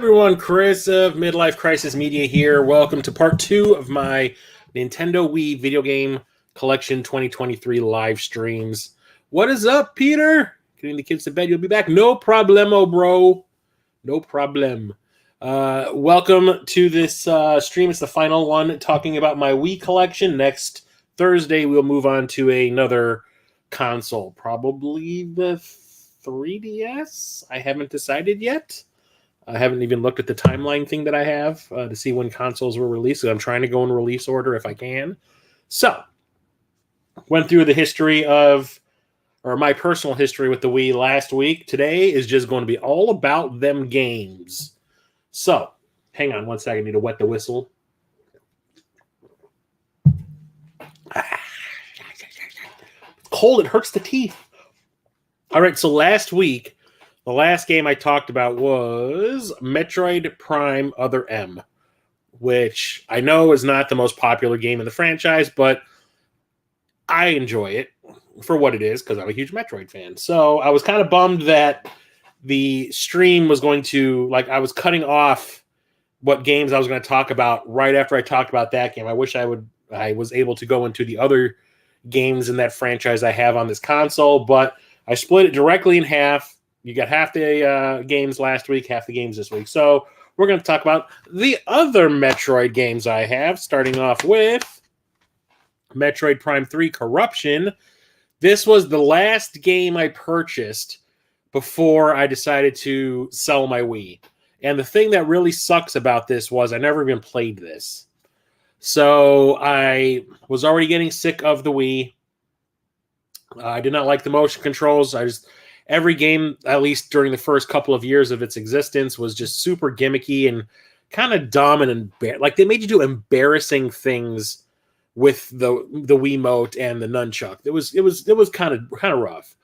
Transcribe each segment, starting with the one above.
Everyone, Chris of Midlife Crisis Media here. Welcome to part 2 of my Nintendo Wii video game collection 2023 live streams. What is up, Peter? Getting the kids to bed. You'll be back. No problemo, bro. No problem. Welcome to this stream. It's the final one talking about my Wii collection. Next Thursday, we'll move on to another console. Probably the 3DS? I haven't decided yet. I haven't even looked at the timeline thing that I have to see when consoles were released. So I'm trying to go in release order if I can. So, went through the history of, or my personal history with the Wii last week. Today is just going to be all about them games. So, hang on one second. I need to wet the whistle. Cold, it hurts the teeth. All right, so last week, the last game I talked about was Metroid Prime Other M, which I know is not the most popular game in the franchise, but I enjoy it for what it is because I'm a huge Metroid fan. So I was kind of bummed that the stream was going to, I was cutting off what games I was going to talk about right after I talked about that game. I wish I was able to go into the other games in that franchise I have on this console, but I split it directly in half. You got half the games last week, half the games this week. So we're going to talk about the other Metroid games I have, starting off with Metroid Prime 3 Corruption. This was the last game I purchased before I decided to sell my Wii. And the thing that really sucks about this was I never even played this. So I was already getting sick of the Wii. I did not like the motion controls. Every game, at least during the first couple of years of its existence, was just super gimmicky and kind of dumb and they made you do embarrassing things with the Wiimote and the nunchuck. It was kind of rough,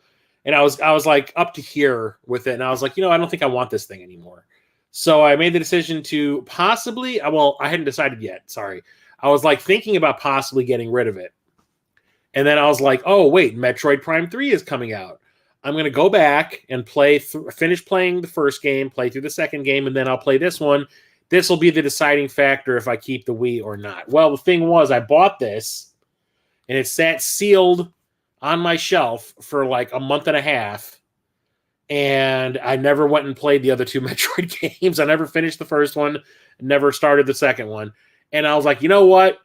and I was like up to here with it, and I was like, I don't think I want this thing anymore. So I made the decision to possibly, I hadn't decided yet. Sorry, I was thinking about possibly getting rid of it, and then I was like, oh wait, Metroid Prime 3 is coming out. I'm going to go back and finish playing the first game, play through the second game, and then I'll play this one. This will be the deciding factor if I keep the Wii or not. Well, the thing was, I bought this, and it sat sealed on my shelf for a month and a half, and I never went and played the other two Metroid games. I never finished the first one, never started the second one. And I was like, you know what?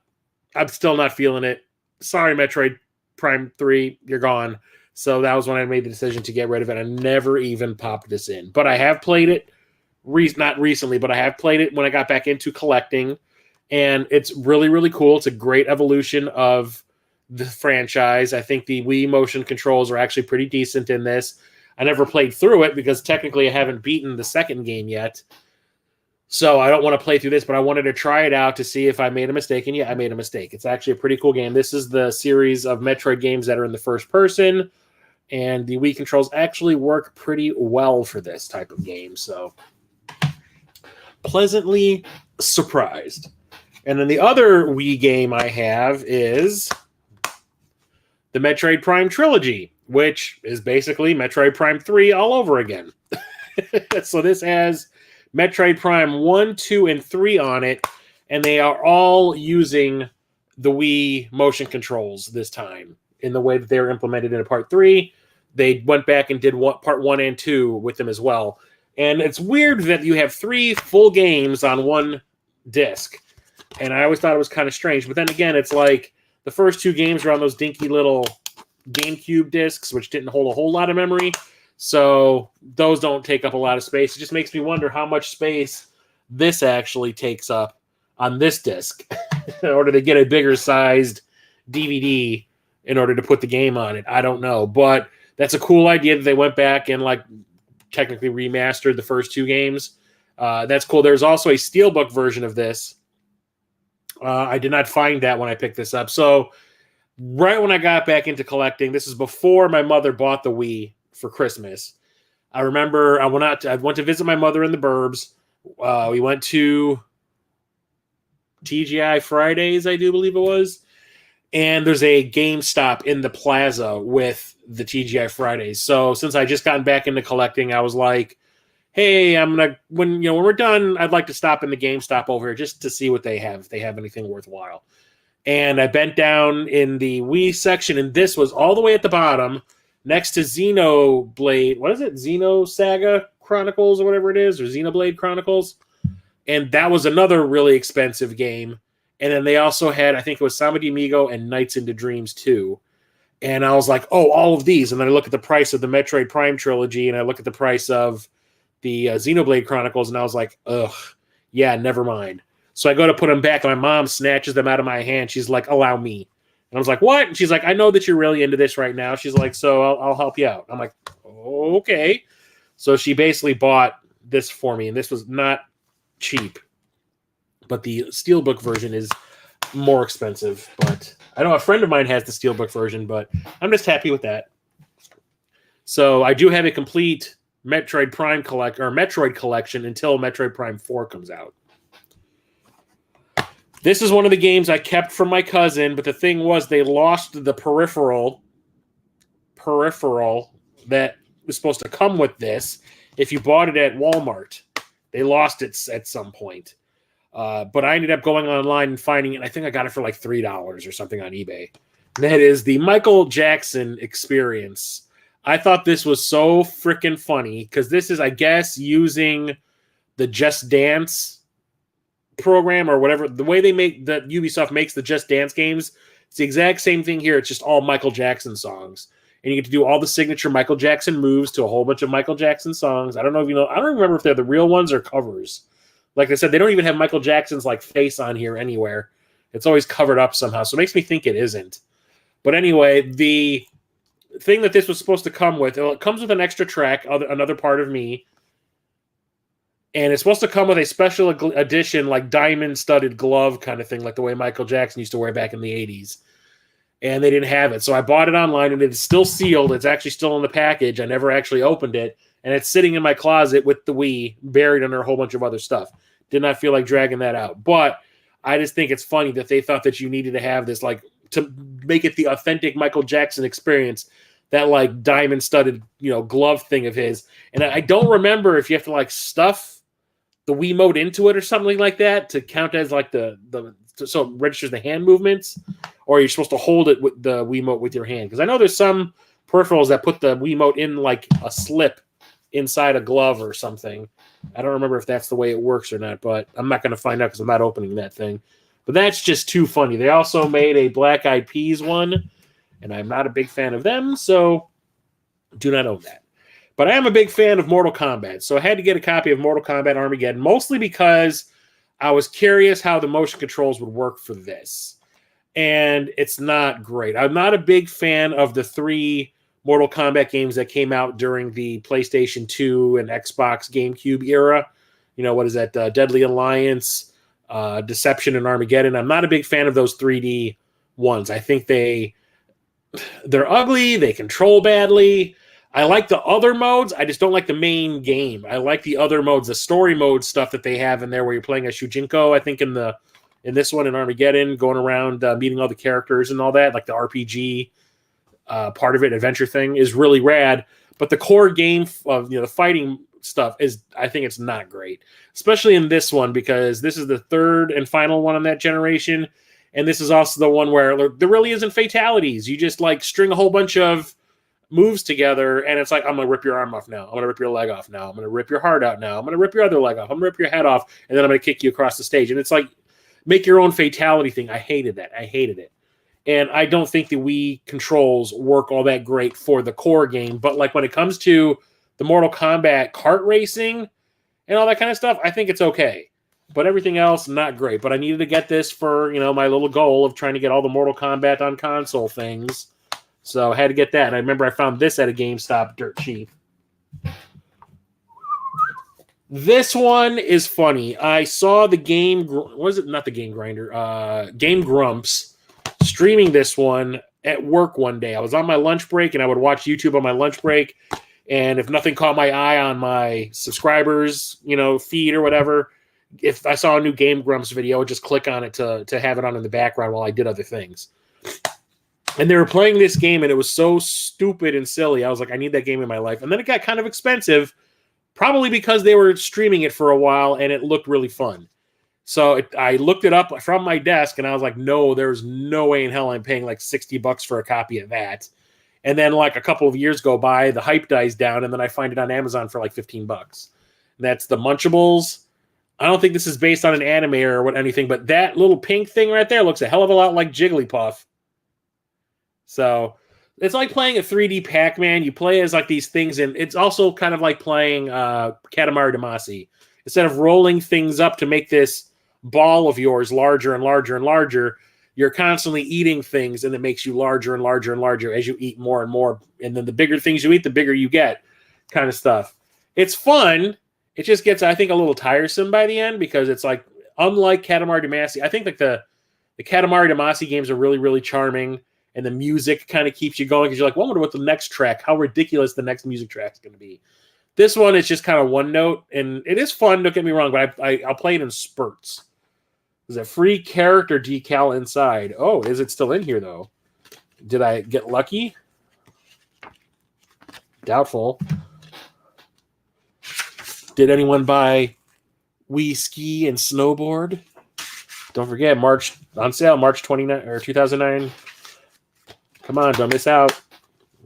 I'm still not feeling it. Sorry, Metroid Prime 3, you're gone. So that was when I made the decision to get rid of it. I never even popped this in. But I have played it, not recently, but I have played it when I got back into collecting. And it's really, really cool. It's a great evolution of the franchise. I think the Wii motion controls are actually pretty decent in this. I never played through it because technically I haven't beaten the second game yet. So I don't want to play through this, but I wanted to try it out to see if I made a mistake. And yeah, I made a mistake. It's actually a pretty cool game. This is the series of Metroid games that are in the first person. And the Wii controls actually work pretty well for this type of game. So, pleasantly surprised. And then the other Wii game I have is the Metroid Prime Trilogy, which is basically Metroid Prime 3 all over again. So this has Metroid Prime 1, 2, and 3 on it, and they are all using the Wii motion controls this time in the way that they were implemented in Part 3. They went back and did Part 1 and 2 with them as well. And it's weird that you have 3 full games on one disc. And I always thought it was kind of strange. But then again, it's like the first 2 games are on those dinky little GameCube discs, which didn't hold a whole lot of memory. So those don't take up a lot of space. It just makes me wonder how much space this actually takes up on this disc in order to get a bigger sized DVD in order to put the game on it. I don't know. But that's a cool idea that they went back and technically remastered the first 2 games. That's cool. There's also a Steelbook version of this. I did not find that when I picked this up. So right when I got back into collecting, this is before my mother bought the Wii for Christmas. I remember I went to visit my mother in the burbs. We went to TGI Fridays, I do believe it was. And there's a GameStop in the plaza with the TGI Fridays. So since I just gotten back into collecting, I was like, hey, I'm gonna when we're done, I'd like to stop in the GameStop over here just to see what they have, if they have anything worthwhile. And I bent down in the Wii section, and this was all the way at the bottom, next to Xenoblade. What is it? Xenosaga Chronicles or whatever it is, or Xenoblade Chronicles. And that was another really expensive game. And then they also had, I think it was Sama de Amigo and Nights into Dreams 2. And I was like, oh, all of these. And then I look at the price of the Metroid Prime trilogy, and I look at the price of the Xenoblade Chronicles, and I was like, ugh, yeah, never mind. So I go to put them back, and my mom snatches them out of my hand. She's like, allow me. And I was like, what? And she's like, I know that you're really into this right now. She's like, so I'll help you out. I'm like, okay. So she basically bought this for me, and this was not cheap. But the Steelbook version is more expensive. But I know a friend of mine has the Steelbook version, but I'm just happy with that. So I do have a complete Metroid collection until Metroid Prime 4 comes out. This is one of the games I kept from my cousin, but the thing was they lost the peripheral that was supposed to come with this if you bought it at Walmart. They lost it at some point. But I ended up going online and finding it. I think I got it for like $3 or something on eBay. And that is the Michael Jackson Experience. I thought this was so freaking funny because this is, I guess, using the Just Dance program or whatever. The way they make that Ubisoft makes the Just Dance games, it's the exact same thing here. It's just all Michael Jackson songs. And you get to do all the signature Michael Jackson moves to a whole bunch of Michael Jackson songs. I don't know if you know. I don't remember if they're the real ones or covers. Like I said, they don't even have Michael Jackson's like face on here anywhere. It's always covered up somehow. So it makes me think it isn't. But anyway, the thing that this was supposed to come with, it comes with an extra track, Another Part of Me. And it's supposed to come with a special edition, like diamond-studded glove kind of thing, like the way Michael Jackson used to wear back in the 80s. And they didn't have it. So I bought it online, and it's still sealed. It's actually still in the package. I never actually opened it. And it's sitting in my closet with the Wii, buried under a whole bunch of other stuff. Did not feel like dragging that out. But I just think it's funny that they thought that you needed to have this, like, to make it the authentic Michael Jackson experience, that, like, diamond-studded, glove thing of his. And I don't remember if you have to, like, stuff the Wiimote into it or something like that to count as, like, so it registers the hand movements, or you're supposed to hold it with the Wiimote with your hand. Because I know there's some peripherals that put the Wiimote in, like, a slip inside a glove or something. I don't remember if that's the way it works or not, but I'm not going to find out because I'm not opening that thing. But that's just too funny. They also made a Black Eyed Peas one, and I'm not a big fan of them, so do not own that. But I am a big fan of Mortal Kombat, so I had to get a copy of Mortal Kombat Armageddon, mostly because I was curious how the motion controls would work for this. And it's not great. I'm not a big fan of the 3 Mortal Kombat games that came out during the PlayStation 2 and Xbox GameCube era. What is that? Deadly Alliance, Deception, and Armageddon. I'm not a big fan of those 3D ones. I think they're ugly. They control badly. I like the other modes. I just don't like the main game. I like the other modes, the story mode stuff that they have in there where you're playing as Shujinko, I think in this one in Armageddon, going around meeting all the characters and all that, like the RPG part of it, adventure thing, is really rad. But the core game of the fighting stuff I think it's not great, especially in this one because this is the 3rd and final one on that generation, and this is also the one where there really isn't fatalities. You just like string a whole bunch of moves together, and it's like, I'm going to rip your arm off now. I'm going to rip your leg off now. I'm going to rip your heart out now. I'm going to rip your other leg off. I'm going to rip your head off, and then I'm going to kick you across the stage. And it's like, make your own fatality thing. I hated that. I hated it. And I don't think the Wii controls work all that great for the core game. But like when it comes to the Mortal Kombat kart racing and all that kind of stuff, I think it's okay. But everything else, not great. But I needed to get this for, my little goal of trying to get all the Mortal Kombat on console things. So I had to get that. And I remember I found this at a GameStop dirt cheap. This one is funny. I saw the Game Grumps streaming this one at work one day. I was on my lunch break, and I would watch YouTube on my lunch break. And if nothing caught my eye on my subscribers, feed or whatever, if I saw a new Game Grumps video, I would just click on it to have it on in the background while I did other things. And they were playing this game, and it was so stupid and silly. I was like, I need that game in my life. And then it got kind of expensive, probably because they were streaming it for a while and it looked really fun. So I looked it up from my desk and I was like, no, there's no way in hell I'm paying like $60 for a copy of that. And then like a couple of years go by, the hype dies down, and then I find it on Amazon for like $15. And that's the Munchables. I don't think this is based on an anime or what anything, but that little pink thing right there looks a hell of a lot like Jigglypuff. So it's like playing a 3D Pac-Man. You play as like these things, and it's also kind of like playing Katamari Damacy. Instead of rolling things up to make this ball of yours larger and larger and larger, you're constantly eating things, and it makes you larger and larger and larger as you eat more and more. And then the bigger things you eat, the bigger you get, kind of stuff. It's fun. It just gets, I think, a little tiresome by the end because it's like, unlike Katamari Damacy, I think like the Katamari Damacy games are really, really charming, and the music kind of keeps you going because you're like, well, I wonder what the next track, how ridiculous the next music track is going to be. This one is just kind of one note, and it is fun, don't get me wrong, but I'll play it in spurts. There's a free character decal inside. Oh, is it still in here, though? Did I get lucky? Doubtful. Did anyone buy Wii Ski and Snowboard? Don't forget, on sale, March 29 or 2009. Come on, don't miss out.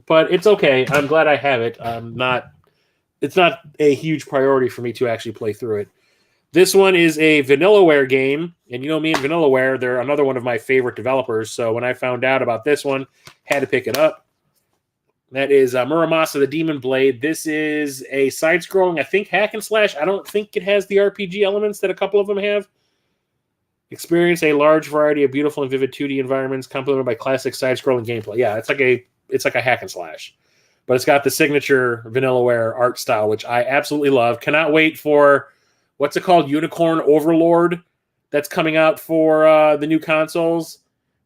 But it's okay. I'm glad I have it. It's not a huge priority for me to actually play through it. This one is a Vanillaware game, and you know me and Vanillaware, they're another one of my favorite developers, so when I found out about this one, had to pick it up. That is Muramasa the Demon Blade. This is a side-scrolling, I think, hack and slash. I don't think it has the RPG elements that a couple of them have. Experience a large variety of beautiful and vivid 2D environments complemented by classic side-scrolling gameplay. Yeah, it's like a hack and slash. But it's got the signature Vanillaware art style, which I absolutely love. Cannot wait for, what's it called, Unicorn Overlord, that's coming out for the new consoles.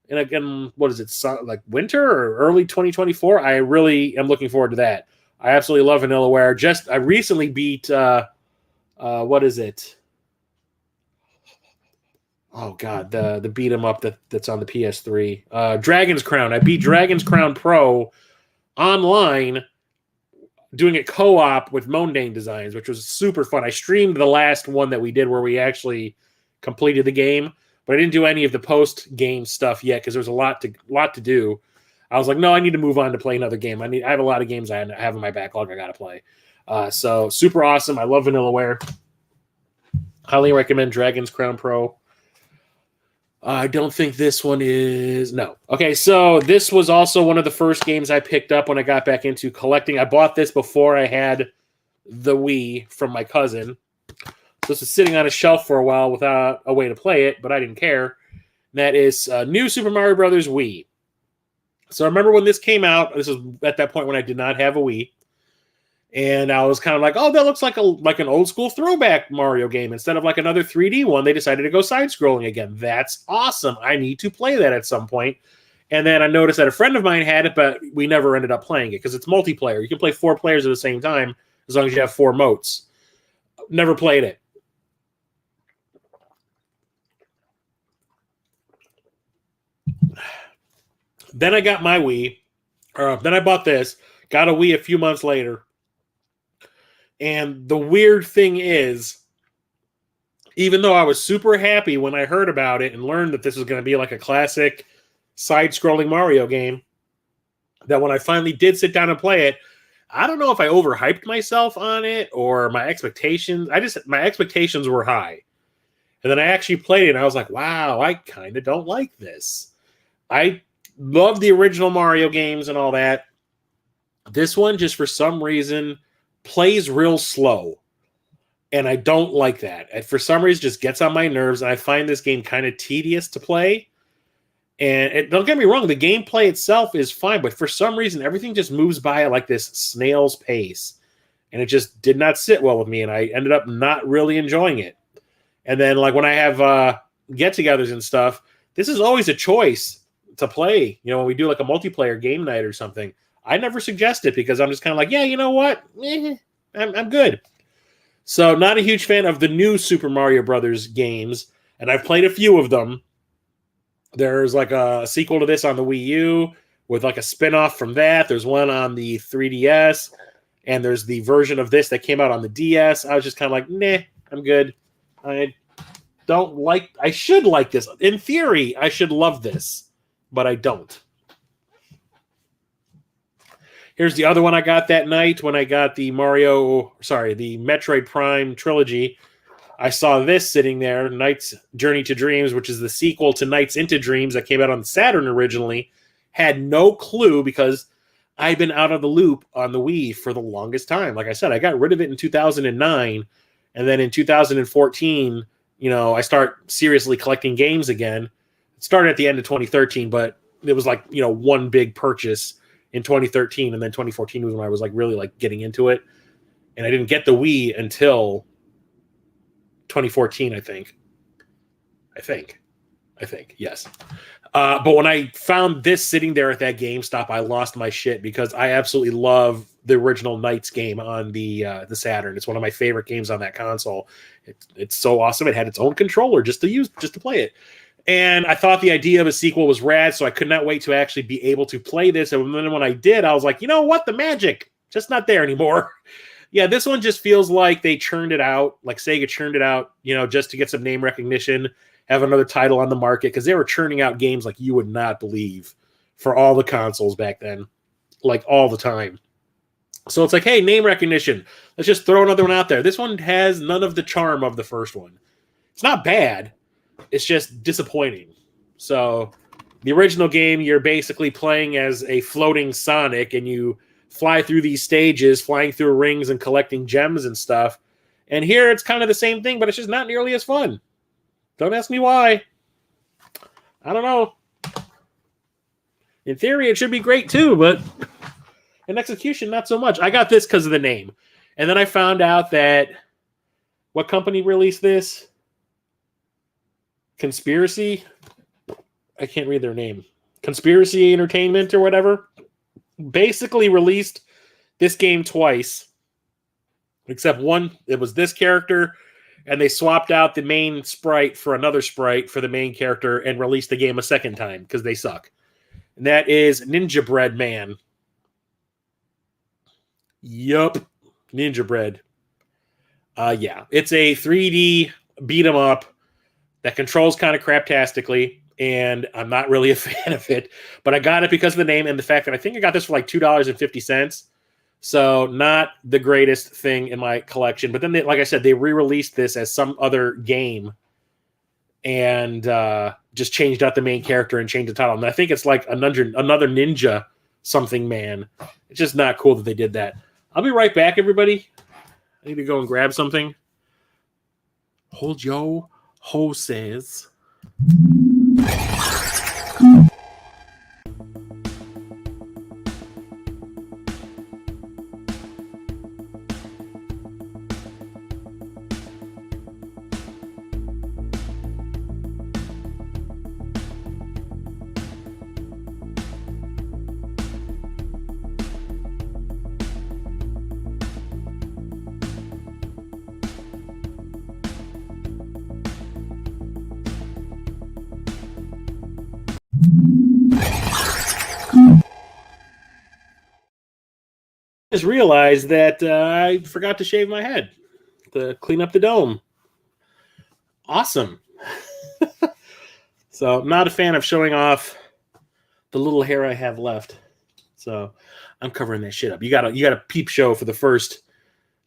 And again, what is it, like winter or early 2024? I really am looking forward to that. I absolutely love Vanillaware. I recently beat, what is it? Oh, God, the beat 'em up that's on the PS3. Dragon's Crown. I beat Dragon's Crown Pro online, doing it co-op with Mondane Designs, which was super fun. I streamed the last one that we did where we actually completed the game, but I didn't do any of the post-game stuff yet because there's a lot to do. I was like, no, I need to move on to play another game. I have a lot of games I have in my backlog I got to play. So super awesome. I love Vanillaware. Highly recommend Dragon's Crown Pro. I don't think this one is... No. Okay, so this was also one of the first games I picked up when I got back into collecting. I bought this before I had the Wii from my cousin. So this was sitting on a shelf for a while without a way to play it, but I didn't care. And that is New Super Mario Brothers Wii. So I remember when this came out. This was at that point when I did not have a Wii. And I was kind of like, oh, that looks like an old school throwback Mario game. Instead of like another 3D one, they decided to go side-scrolling again. That's awesome. I need to play that at some point. And then I noticed that a friend of mine had it, but we never ended up playing it because it's multiplayer. You can play 4 players at the same time as long as you have 4 motes. Never played it. Then I got my Wii. Then I bought this. Got a Wii a few months later. And the weird thing is, even though I was super happy when I heard about it and learned that this was going to be like a classic side-scrolling Mario game, that when I finally did sit down and play it, I don't know if I overhyped myself on it or my expectations. My expectations were high. And then I actually played it and I was like, wow, I kind of don't like this. I love the original Mario games and all that. This one, just for some reason, plays real slow, and I don't like that. And for some reason, just gets on my nerves, and I find this game kind of tedious to play. And don't get me wrong, the gameplay itself is fine, but for some reason, everything just moves by at like this snail's pace, and it just did not sit well with me, and I ended up not really enjoying it. And then, like when I have get-togethers and stuff, this is always a choice to play. You know, when we do like a multiplayer game night or something, I never suggest it because I'm just kind of like, yeah, you know what? I'm good. So not a huge fan of the new Super Mario Brothers games, and I've played a few of them. There's like a sequel to this on the Wii U with like a spin-off from that. There's one on the 3DS. And there's the version of this that came out on the DS. I was just kind of like, nah, I'm good. I should like this. In theory, I should love this, but I don't. Here's the other one I got that night when I got the Metroid Prime trilogy. I saw this sitting there, Knight's Journey to Dreams, which is the sequel to Knights into Dreams that came out on Saturn originally. Had no clue because I've been out of the loop on the Wii for the longest time. Like I said, I got rid of it in 2009, and then in 2014, I start seriously collecting games again. It started at the end of 2013, but it was like, one big purchase in 2013, and then 2014 was when I was like really like getting into it. And I didn't get the Wii until 2014, I think, yes. But when I found this sitting there at that GameStop, I lost my shit because I absolutely love the original Knights game on the Saturn. It's one of my favorite games on that console. It's so awesome. It had its own controller just to play it. And I thought the idea of a sequel was rad, so I could not wait to actually be able to play this. And then when I did, I was like, you know what? The magic, just not there anymore. Yeah, this one just feels like they churned it out, like Sega churned it out, just to get some name recognition, have another title on the market, because they were churning out games like you would not believe for all the consoles back then, like all the time. So it's like, hey, name recognition. Let's just throw another one out there. This one has none of the charm of the first one. It's not bad. It's just disappointing. So the original game, you're basically playing as a floating Sonic, and you fly through these stages, flying through rings and collecting gems and stuff. And here it's kind of the same thing, but it's just not nearly as fun. Don't ask me why. I don't know. In theory, it should be great too, but in execution, not so much. I got this because of the name. And then I found out that what company released this? Conspiracy? I can't read their name. Conspiracy Entertainment or whatever. Basically released this game twice. Except one, it was this character, and they swapped out the main sprite for another sprite for the main character and released the game a second time because they suck. And that is Ninja Bread Man. Yup. Ninja Bread. Yeah. It's a 3D beat 'em up that controls kind of craptastically, and I'm not really a fan of it, but I got it because of the name and the fact that I think I got this for like $2.50. So not the greatest thing in my collection. But then, like I said, they re-released this as some other game and just changed out the main character and changed the title. And I think it's like another ninja something man. It's just not cool that they did that. I'll be right back, everybody. I need to go and grab something. Hold yo horses. Just realized that I forgot to shave my head to clean up the dome. Awesome. So I'm not a fan of showing off the little hair I have left. So I'm covering that shit up. You got a peep show for the first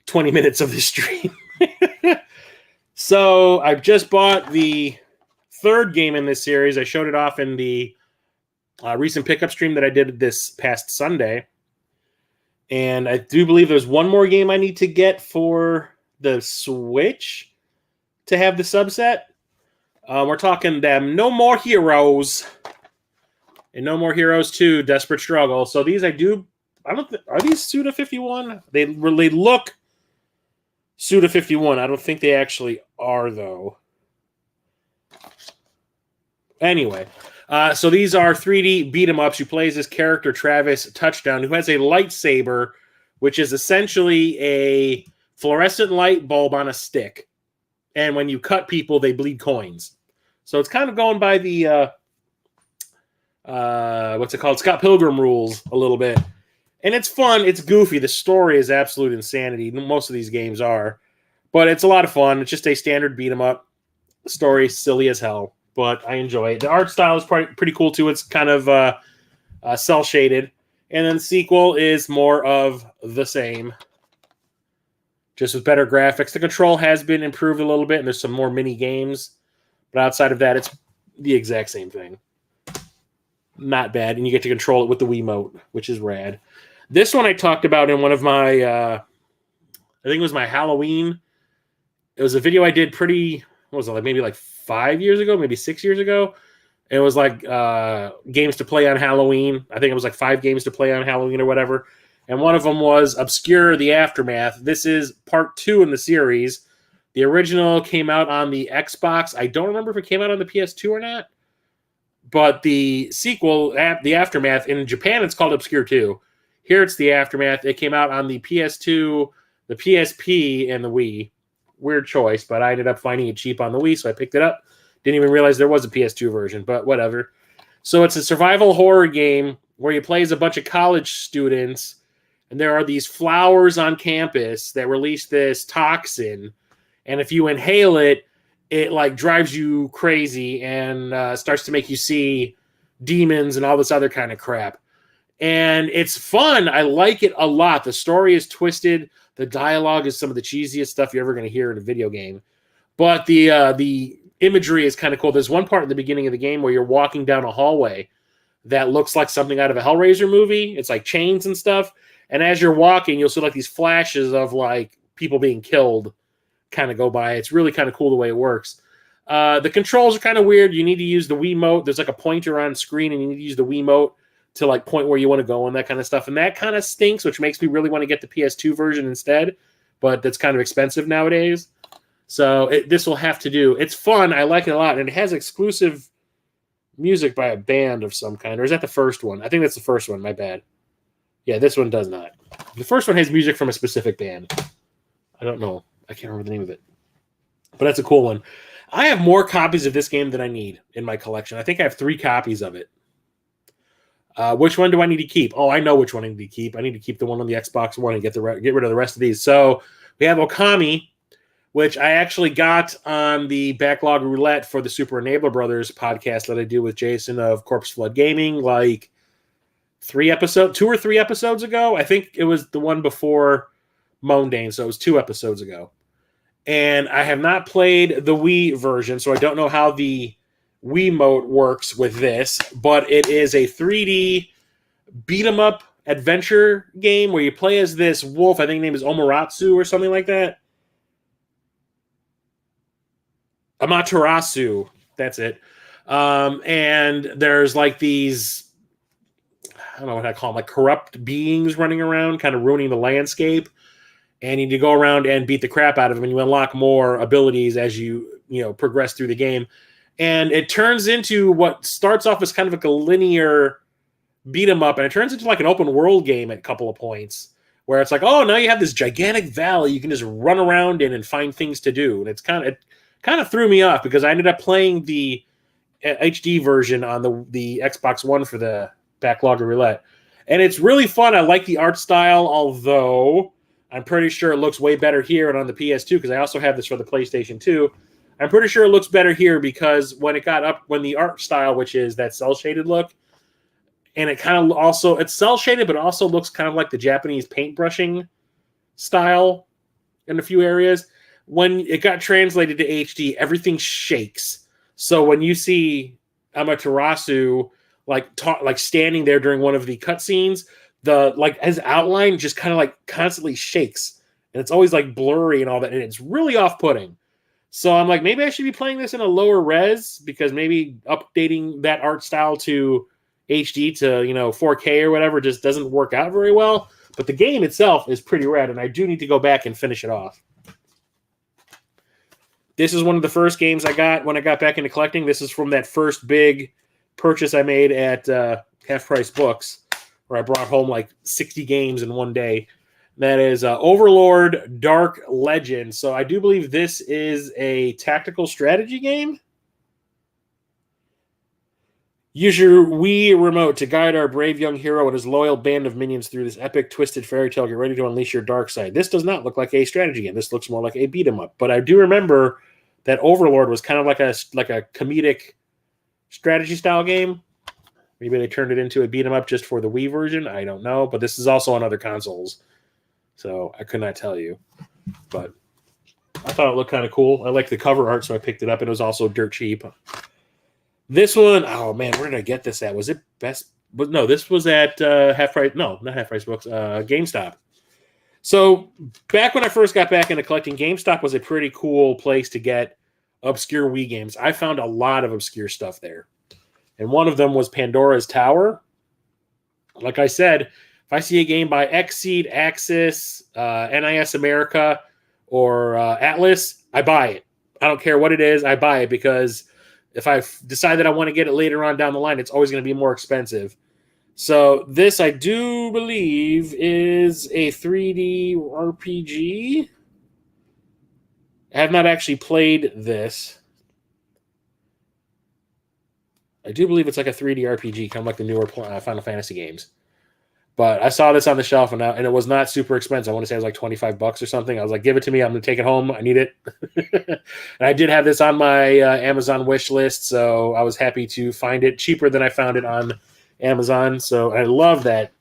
20 minutes of this stream. So I've just bought the third game in this series. I showed it off in the recent pickup stream that I did this past Sunday. And I do believe there's one more game I need to get for the Switch to have the subset. We're talking them No More Heroes and No More Heroes 2 Desperate Struggle. So these are these Suda 51? They look Suda 51. I don't think they actually are, though. Anyway, so these are 3D beat-em-ups. You play as this character, Travis Touchdown, who has a lightsaber, which is essentially a fluorescent light bulb on a stick. And when you cut people, they bleed coins. So it's kind of going by the, what's it called? Scott Pilgrim rules a little bit. And it's fun. It's goofy. The story is absolute insanity. Most of these games are. But it's a lot of fun. It's just a standard beat 'em up. The story is silly as hell, but I enjoy it. The art style is pretty cool, too. It's kind of cel-shaded. And then the sequel is more of the same, just with better graphics. The control has been improved a little bit, and there's some more mini games. But outside of that, it's the exact same thing. Not bad. And you get to control it with the Wiimote, which is rad. This one I talked about in one of my, I think it was my Halloween. It was a video I did what was it, like maybe like 5 years ago, maybe 6 years ago. It was like games to play on Halloween. I think it was like 5 games to play on Halloween or whatever. And one of them was Obscure the Aftermath. This is part 2 in the series. The original came out on the Xbox. I don't remember if it came out on the PS2 or not. But the sequel, the Aftermath, in Japan it's called Obscure 2. Here it's the Aftermath. It came out on the PS2, the PSP, and the Wii. Weird choice, but I ended up finding it cheap on the Wii, so I picked it up. Didn't even realize there was a PS2 version, but whatever. So it's a survival horror game where you play as a bunch of college students, and there are these flowers on campus that release this toxin, and if you inhale it, it like drives you crazy and starts to make you see demons and all this other kind of crap. And it's fun. I like it a lot. The story is twisted. The dialogue is some of the cheesiest stuff you're ever going to hear in a video game. But the imagery is kind of cool. There's one part at the beginning of the game where you're walking down a hallway that looks like something out of a Hellraiser movie. It's like chains and stuff. And as you're walking, you'll see like these flashes of like people being killed kind of go by. It's really kind of cool the way it works. The controls are kind of weird. You need to use the Wiimote. There's like a pointer on screen, and you need to use the Wiimote to like point where you want to go and that kind of stuff. And that kind of stinks, which makes me really want to get the PS2 version instead. But that's kind of expensive nowadays. So this will have to do. It's fun. I like it a lot. And it has exclusive music by a band of some kind. Or is that the first one? I think that's the first one. My bad. Yeah, this one does not. The first one has music from a specific band. I don't know. I can't remember the name of it. But that's a cool one. I have more copies of this game than I need in my collection. I think I have 3 copies of it. Which one do I need to keep? Oh, I know which one I need to keep. I need to keep the one on the Xbox One and get rid of the rest of these. So we have Okami, which I actually got on the Backlog Roulette for the Super Enabler Brothers podcast that I do with Jason of Corpse Flood Gaming, like 2 or 3 episodes ago. I think it was the one before Mondane, so it was 2 episodes ago. And I have not played the Wii version, so I don't know how the Wiimote works with this, but it is a 3D beat-em-up adventure game where you play as this wolf. I think his name is Omaratsu or something like that. Amaterasu. That's it. And there's like these, I don't know what I call them, like corrupt beings running around, kind of ruining the landscape. And you need to go around and beat the crap out of them, and you unlock more abilities as you progress through the game. And it turns into what starts off as kind of like a linear beat 'em up, and it turns into like an open world game at a couple of points where it's like, oh, now you have this gigantic valley you can just run around in and find things to do. And it kind of threw me off because I ended up playing the HD version on the Xbox One for the Backlog Roulette. And it's really fun. I like the art style, although I'm pretty sure it looks way better here and on the PS2 because I also have this for the PlayStation 2. I'm pretty sure it looks better here because when the art style, which is that cel-shaded look, and it kind of also, it's cel-shaded, but it also looks kind of like the Japanese paintbrushing style in a few areas. When it got translated to HD, everything shakes. So when you see Amaterasu like standing there during one of the cutscenes, his outline just kind of like constantly shakes, and it's always like blurry and all that, and it's really off-putting. So I'm like, maybe I should be playing this in a lower res because maybe updating that art style to HD to 4K or whatever just doesn't work out very well. But the game itself is pretty rad, and I do need to go back and finish it off. This is one of the first games I got when I got back into collecting. This is from that first big purchase I made at Half Price Books, where I brought home like 60 games in one day. That is Overlord Dark Legend. So I do believe this is a tactical strategy game. Use your Wii remote to guide our brave young hero and his loyal band of minions through this epic twisted fairy tale. Get ready to unleash your dark side. This does not look like a strategy game. This looks more like a beat 'em up. But I do remember that Overlord was kind of like a comedic strategy style game. Maybe they turned it into a beat 'em up just for the Wii version. I don't know. But this is also on other consoles, so I could not tell you. But I thought it looked kind of cool. I liked the cover art, so I picked it up. It was also dirt cheap. This one, oh man, where did I get this at? Was it Best? But no, this was at Half Price. No, not Half Price Books. GameStop. So back when I first got back into collecting, GameStop was a pretty cool place to get obscure Wii games. I found a lot of obscure stuff there, and one of them was Pandora's Tower. Like I said, if I see a game by Xseed, Axis, NIS America, or Atlas, I buy it. I don't care what it is. I buy it because if I decide that I want to get it later on down the line, it's always going to be more expensive. So this, I do believe, is a 3D RPG. I have not actually played this. I do believe it's like a 3D RPG, kind of like the newer Final Fantasy games. But I saw this on the shelf, and it was not super expensive. I want to say it was like $25 or something. I was like, give it to me. I'm going to take it home. I need it. And I did have this on my Amazon wish list, so I was happy to find it cheaper than I found it on Amazon. So I love that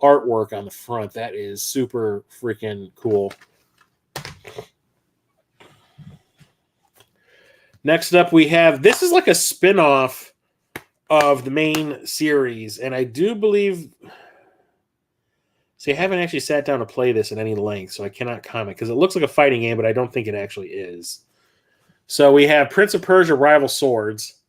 artwork on the front. That is super freaking cool. Next up, we have, this is like a spin-off of the main series, and I do believe... See, I haven't actually sat down to play this at any length, so I cannot comment, because it looks like a fighting game, but I don't think it actually is. So we have Prince of Persia: Rival Swords.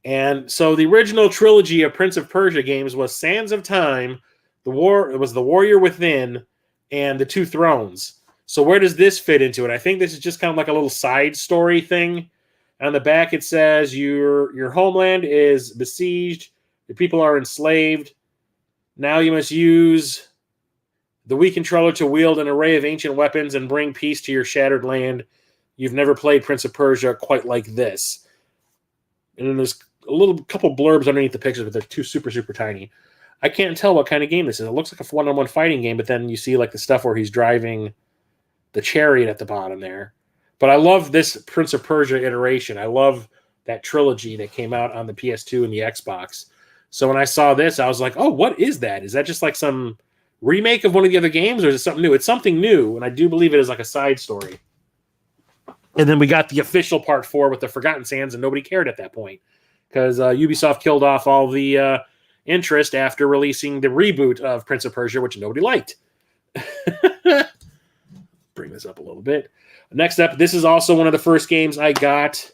And so the original trilogy of Prince of Persia games was Sands of Time, it was The Warrior Within, and The Two Thrones. So where does this fit into it? I think this is just kind of like a little side story thing. On the back it says your homeland is besieged, your people are enslaved. Now you must use the Wii controller to wield an array of ancient weapons and bring peace to your shattered land. You've never played Prince of Persia quite like this. And then there's a couple blurbs underneath the pictures, but they're too super, super tiny. I can't tell what kind of game this is. It looks like a one-on-one fighting game, but then you see like the stuff where he's driving the chariot at the bottom there. But I love this Prince of Persia iteration. I love that trilogy that came out on the PS2 and the Xbox. So when I saw this, I was like, oh, what is that? Is that just like some remake of one of the other games, or is it something new? It's something new, and I do believe it is like a side story. And then we got the official part 4 with the Forgotten Sands, and nobody cared at that point because Ubisoft killed off all the interest after releasing the reboot of Prince of Persia, which nobody liked. Bring this up a little bit. Next up, this is also one of the first games I got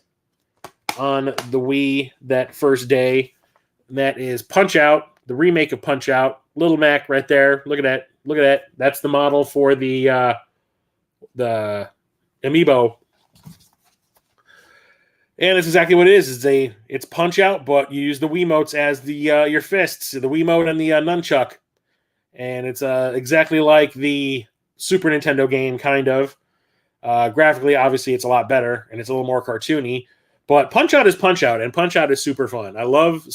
on the Wii that first day. And that is Punch-Out, the remake of Punch-Out. Little Mac right there. Look at that. Look at that. That's the model for the Amiibo. And it's exactly what it is. It's Punch-Out, but you use the Wiimotes as the your fists, the Wiimote and the nunchuck. And it's exactly like the Super Nintendo game, kind of. Graphically, obviously, it's a lot better, and it's a little more cartoony. But Punch-Out is Punch-Out, and Punch-Out is super fun. I love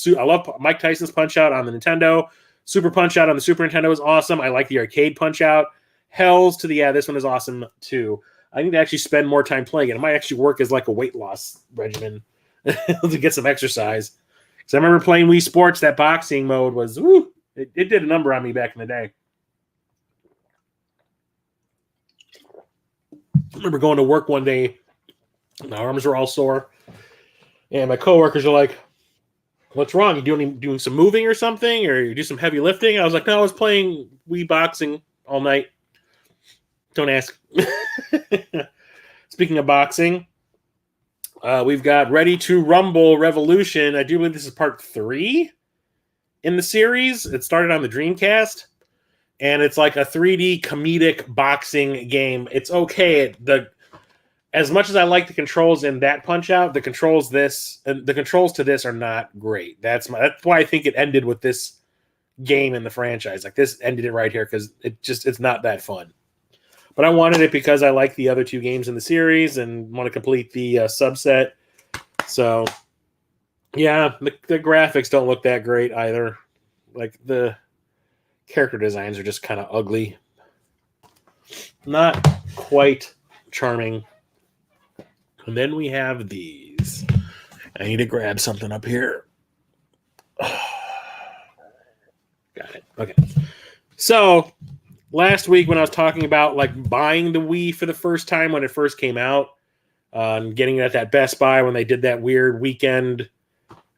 Mike Tyson's Punch-Out on the Nintendo. Super Punch-Out on the Super Nintendo is awesome. I like the arcade Punch-Out. Hells to the this one is awesome too. I need to actually spend more time playing it. It might actually work as like a weight loss regimen to get some exercise. Because I remember playing Wii Sports, that boxing mode was, woo, it did a number on me back in the day. I remember going to work one day, my arms were all sore, and my coworkers are like, what's wrong? You doing some moving or something? Or you do some heavy lifting? I was like, no, I was playing Wii boxing all night. Don't ask. Speaking of boxing, we've got Ready to Rumble Revolution. I do believe this is part 3 in the series. It started on the Dreamcast, and it's like a 3D comedic boxing game. It's okay. As much as I like the controls in that Punch-Out, the controls to this are not great. That's why I think it ended with this game in the franchise. Like this ended it right here because it's not that fun. But I wanted it because I like the other 2 games in the series and want to complete the subset. So Yeah, the graphics don't look that great either. Like, the character designs are just kind of ugly. Not quite charming. And then we have these. I need to grab something up here. Got it. Okay. So, last week when I was talking about like buying the Wii for the first time when it first came out, and getting it at that Best Buy when they did that weird weekend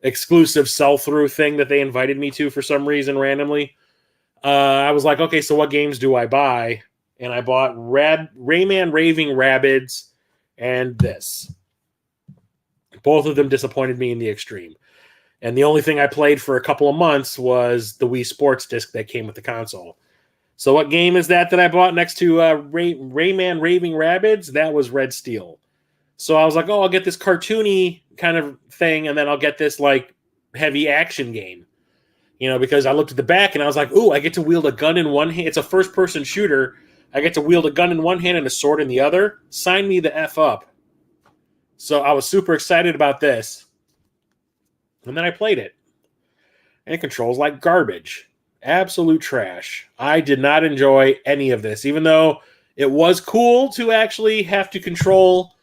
exclusive sell-through thing that they invited me to for some reason randomly, I was like, okay, so what games do I buy? And I bought Rayman Raving Rabbids and this. Both of them disappointed me in the extreme. And the only thing I played for a couple of months was the Wii Sports disc that came with the console. So what game is that I bought next to Rayman Raving Rabbids? That was Red Steel. So I was like, oh, I'll get this cartoony kind of thing, and then I'll get this like heavy action game. You know, because I looked at the back and I was like, ooh, I get to wield a gun in one hand. It's a first-person shooter. I get to wield a gun in one hand and a sword in the other. Sign me the F up. So I was super excited about this. And then I played it. And it controls like garbage. Absolute trash. I did not enjoy any of this, even though it was cool to actually have to control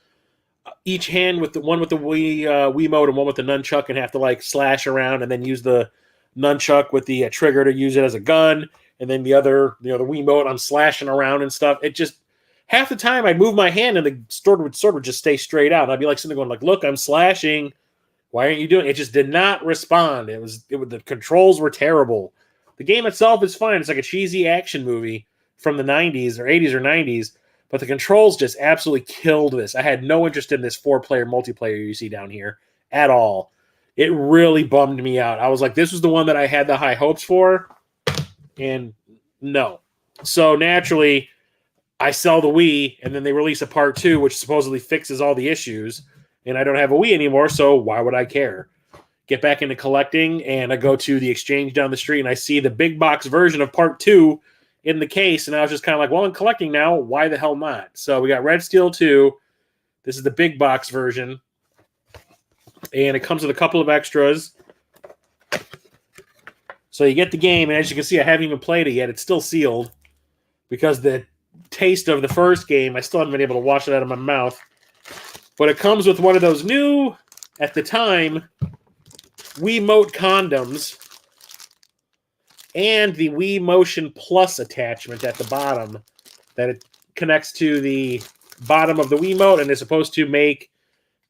each hand with the one with the Wiimote and one with the nunchuck and have to like slash around and then use the nunchuck with the trigger to use it as a gun, and then the other, the Wiimote, I'm slashing around and stuff. It just, half the time I'd move my hand and the sword would just stay straight out. And I'd be like sitting there going like, look, I'm slashing. Why aren't you doing it? It just did not respond. The controls were terrible. The game itself is fine. It's like a cheesy action movie from the 90s or 80s or 90s, but the controls just absolutely killed this. I had no interest in this 4-player multiplayer you see down here at all. It really bummed me out. I was like, this was the one that I had the high hopes for, and no. So naturally, I sell the Wii, and then they release a part 2, which supposedly fixes all the issues, and I don't have a Wii anymore, so why would I care? Get back into collecting, and I go to the exchange down the street, and I see the big box version of part 2 in the case, and I was just kind of like, well, I'm collecting now. Why the hell not? So we got Red Steel 2. This is the big box version, and it comes with a couple of extras. So you get the game, and as you can see, I haven't even played it yet. It's still sealed because the taste of the first game, I still haven't been able to wash it out of my mouth. But it comes with one of those new, at the time, Wiimote condoms and the Wii Motion Plus attachment at the bottom that it connects to the bottom of the Wiimote and is supposed to make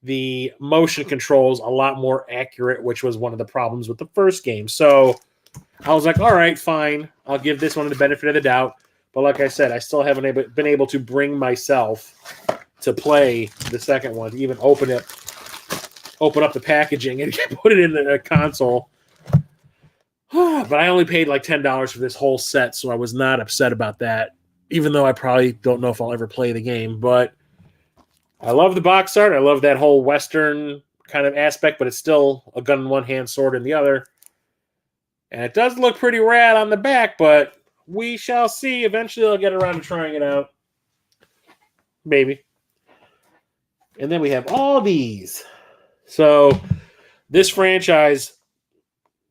the motion controls a lot more accurate, which was one of the problems with the first game. So I was like, all right, fine. I'll give this one the benefit of the doubt. But like I said, I still haven't been able to bring myself to play the second one, to even open up the packaging and put it in the console. But I only paid like $10 for this whole set, so I was not upset about that, even though I probably don't know if I'll ever play the game. But I love the box art. I love that whole Western kind of aspect, but it's still a gun in one hand, sword in the other. And it does look pretty rad on the back, but we shall see. Eventually I'll get around to trying it out. Maybe. And then we have all these. So this franchise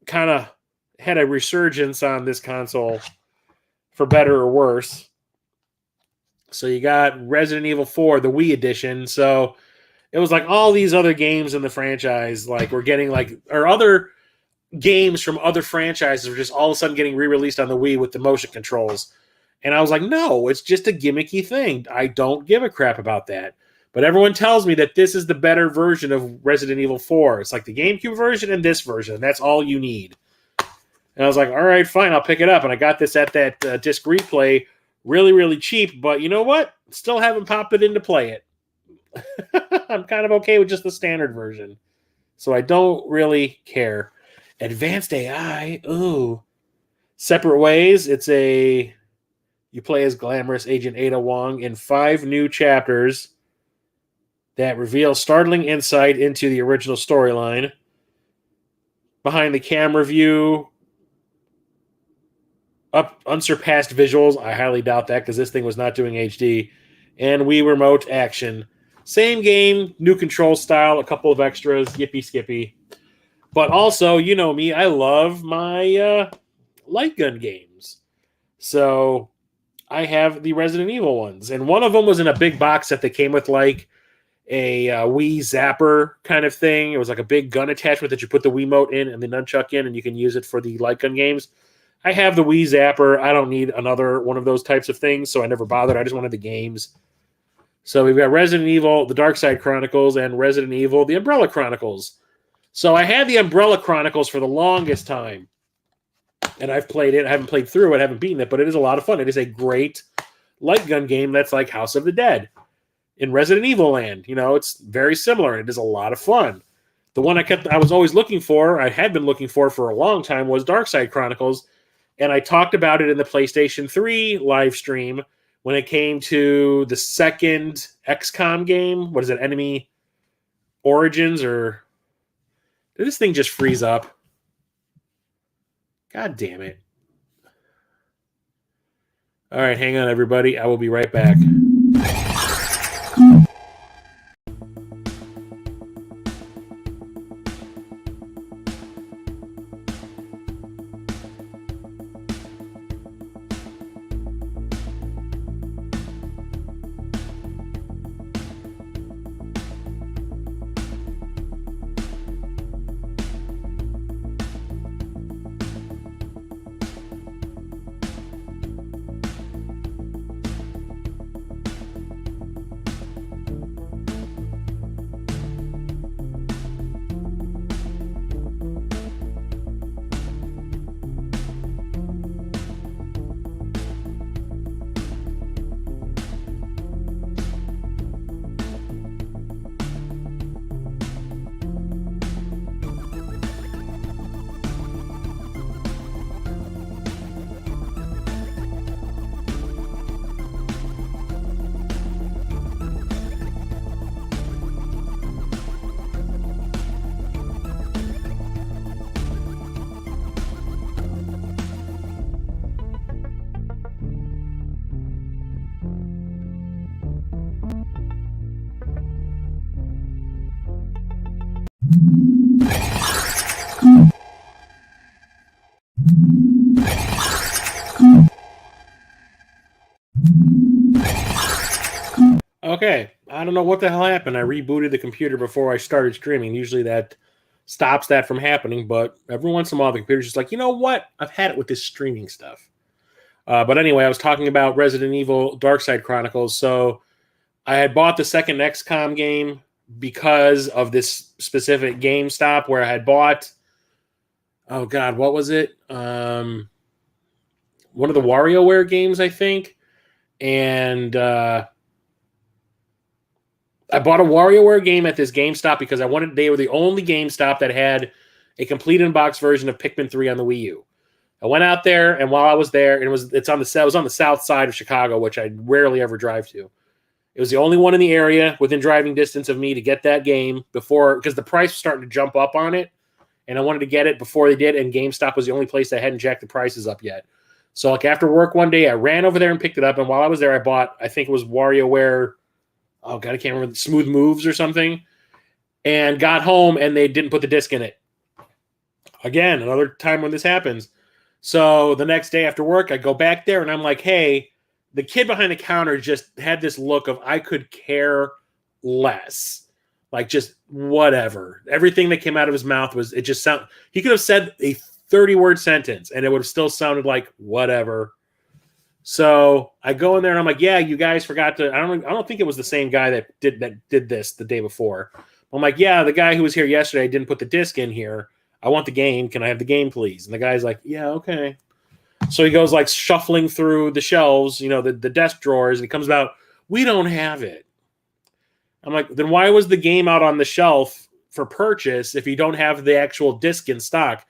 kind of had a resurgence on this console, for better or worse. So you got Resident Evil 4, the Wii edition. So it was like all these other games in the franchise, like we're getting like, or other games from other franchises were just all of a sudden getting re-released on the Wii with the motion controls. And I was like, no, it's just a gimmicky thing. I don't give a crap about that. But everyone tells me that this is the better version of Resident Evil 4. It's like the GameCube version and this version. That's all you need. And I was like, all right, fine, I'll pick it up. And I got this at that disc replay really, really cheap. But you know what? Still haven't popped it in to play it. I'm kind of okay with just the standard version. So I don't really care. Advanced AI. Ooh. Separate Ways. You play as glamorous Agent Ada Wong in 5 new chapters that reveal startling insight into the original storyline. Behind the camera view, unsurpassed visuals. I highly doubt that because this thing was not doing HD. And Wii Remote action. Same game, new control style, a couple of extras. Yippee skippy. But also, you know me, I love my light gun games. So I have the Resident Evil ones. And one of them was in a big box set that came with like a Wii zapper kind of thing. It was like a big gun attachment that you put the Wiimote in and the nunchuck in, and you can use it for the light gun games. I have the Wii zapper. I don't need another one of those types of things, so I never bothered. I just wanted the games. So we've got Resident Evil, the Dark Side Chronicles, and Resident Evil, the Umbrella Chronicles. So I had the Umbrella Chronicles for the longest time, and I've played it. I haven't played through it. I haven't beaten it, but it is a lot of fun. It is a great light gun game that's like House of the Dead in Resident Evil land. You know, it's very similar. It is a lot of fun. The one I was always looking for, I had been looking for a long time, was Dark Side Chronicles, and I talked about it in the PlayStation 3 live stream when it came to the second XCOM game. What is it, Enemy Origins? Or did this thing just freeze up? God damn it. All right, hang on, everybody. I will be right back. Okay, I don't know what the hell happened. I rebooted the computer before I started streaming. Usually that stops that from happening, but every once in a while the computer's just like, you know what? I've had it with this streaming stuff. But anyway, I was talking about Resident Evil Dark Side Chronicles. So I had bought the second XCOM game because of this specific GameStop where I had bought, oh God, what was it? One of the WarioWare games, I think. And I bought a WarioWare game at this GameStop because they were the only GameStop that had a complete in-box version of Pikmin 3 on the Wii U. I went out there, and while I was there, it was on the south side of Chicago, which I rarely ever drive to. It was the only one in the area within driving distance of me to get that game before, because the price was starting to jump up on it, and I wanted to get it before they did, and GameStop was the only place that hadn't jacked the prices up yet. So like after work one day, I ran over there and picked it up, and while I was there, I bought, I think it was WarioWare, oh God, I can't remember, Smooth Moves or something, and got home, and they didn't put the disc in it. Again, another time when this happens. So the next day after work, I go back there, and I'm like, hey, the kid behind the counter just had this look of I could care less. Like just whatever. Everything that came out of his mouth was, it just sound. He could have said a 30-word sentence and it would have still sounded like whatever. So I go in there and I'm like, yeah, you guys forgot to, I don't think it was the same guy that did this the day before. I'm like, yeah, the guy who was here yesterday didn't put the disc in here. I want the game. Can I have the game, please? And the guy's like, yeah, okay. So he goes like shuffling through the shelves, you know, the desk drawers, and he comes about, we don't have it. I'm like, then why was the game out on the shelf for purchase if you don't have the actual disc in stock?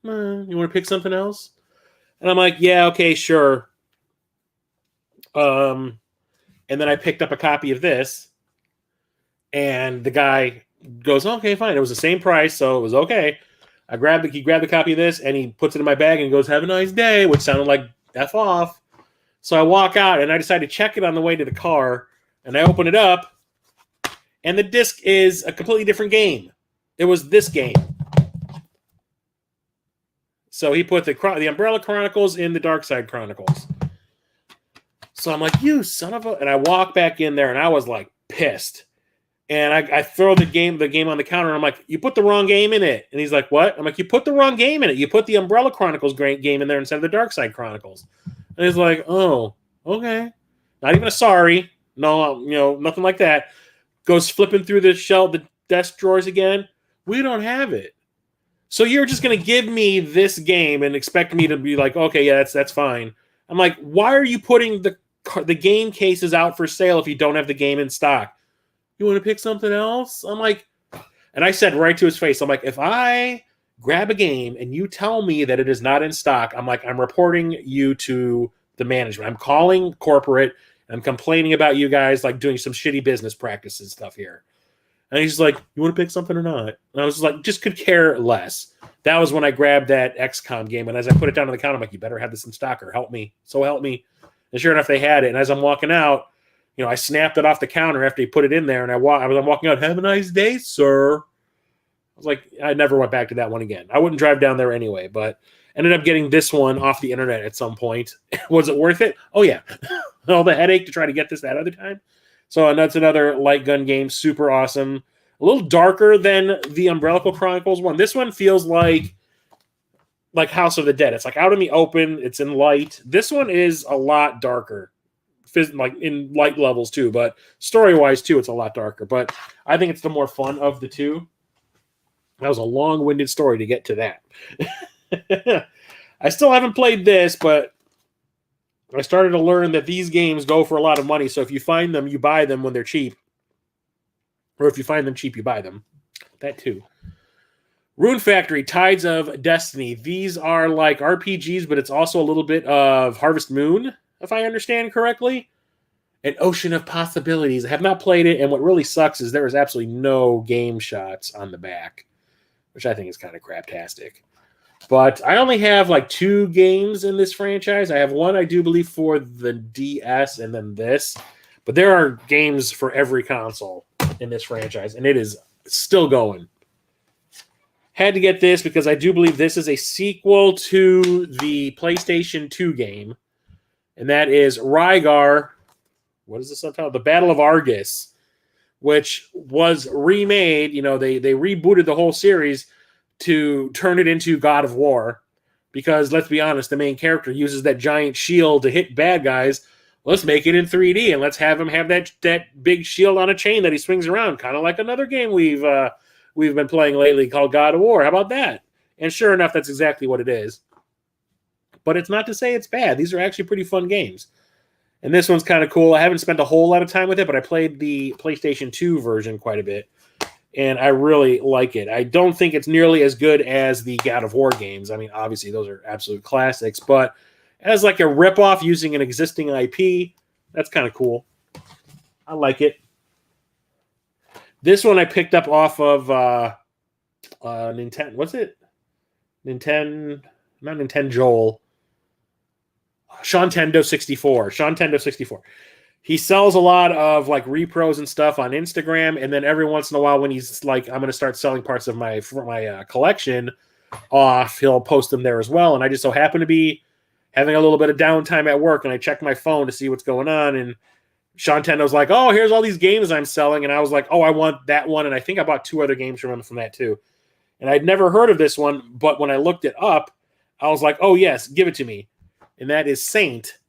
You want to pick something else? And I'm like, yeah, okay, sure. And then I picked up a copy of this, and the guy goes, okay, fine. It was the same price, so it was okay. He grabbed the copy of this, and he puts it in my bag and goes, have a nice day, which sounded like F off. So I walk out, and I decide to check it on the way to the car, and I open it up, and the disc is a completely different game. It was this game. So he put the Umbrella Chronicles in the Dark Side Chronicles. So I'm like, you son of a... And I walk back in there, and I was like pissed. And I throw the game on the counter, and I'm like, you put the wrong game in it. And he's like, what? I'm like, you put the wrong game in it. You put the Umbrella Chronicles game in there instead of the Dark Side Chronicles. And he's like, oh, okay. Not even a sorry. No, nothing like that. Goes flipping through the desk drawers again. We don't have it. So you're just going to give me this game and expect me to be like, okay, yeah, that's fine. I'm like, why are you putting the game cases out for sale if you don't have the game in stock? You want to pick something else? I'm like, and I said right to his face, I'm like, if I grab a game and you tell me that it is not in stock, I'm like, I'm reporting you to the management. I'm calling corporate. I'm complaining about you guys like doing some shitty business practices stuff here. And he's like, you want to pick something or not? And I was like, just could care less. That was when I grabbed that XCOM game. And as I put it down on the counter, I'm like, you better have this in stock or help me. So help me. And sure enough, they had it. And as I'm walking out, I snapped it off the counter after he put it in there. And I'm walking out, have a nice day, sir. I was like, I never went back to that one again. I wouldn't drive down there anyway, but ended up getting this one off the internet at some point. Was it worth it? Oh, yeah. All the headache to try to get this that other time. So that's another light gun game. Super awesome. A little darker than the Umbrella Chronicles one. This one feels like House of the Dead. It's like out in the open. It's in light. This one is a lot darker. Like in light levels too, but story-wise too, it's a lot darker. But I think it's the more fun of the two. That was a long-winded story to get to that. I still haven't played this, but I started to learn that these games go for a lot of money. So if you find them, you buy them when they're cheap. Or if you find them cheap, you buy them. That too. Rune Factory, Tides of Destiny. These are like RPGs, but it's also a little bit of Harvest Moon, if I understand correctly. An ocean of possibilities. I have not played it, and what really sucks is there is absolutely no game shots on the back, which I think is kind of craptastic. But I only have like 2 games in this franchise. I have one, I do believe, for the DS, and then this. But there are games for every console in this franchise, and it is still going. Had to get this because I do believe this is a sequel to the PlayStation 2 game, and that is Rygar. What is the subtitle? The Battle of Argus, which was remade. They rebooted the whole series to turn it into God of War, because let's be honest, the main character uses that giant shield to hit bad guys. Let's make it in 3D and let's have him have that big shield on a chain that he swings around, kind of like another game we've been playing lately called God of War. How about that? And sure enough, that's exactly what it is. But it's not to say it's bad. These are actually pretty fun games. And this one's kind of cool. I haven't spent a whole lot of time with it, but I played the PlayStation 2 version quite a bit. And I really like it. I don't think it's nearly as good as the God of War games. I mean, obviously, those are absolute classics. But as like a ripoff using an existing IP, that's kind of cool. I like it. This one I picked up off of Nintendo. What's it? Not Nintendo Joel. Shantendo 64. Shantendo 64. He sells a lot of like repros and stuff on Instagram, and then every once in a while, when he's like, "I'm going to start selling parts of my collection off," he'll post them there as well. And I just so happen to be having a little bit of downtime at work, and I check my phone to see what's going on. And Shantendo's like, "Oh, here's all these games I'm selling," and I was like, "Oh, I want that one." And I think I bought 2 other games from that too. And I'd never heard of this one, but when I looked it up, I was like, "Oh yes, give it to me." And that is Saint.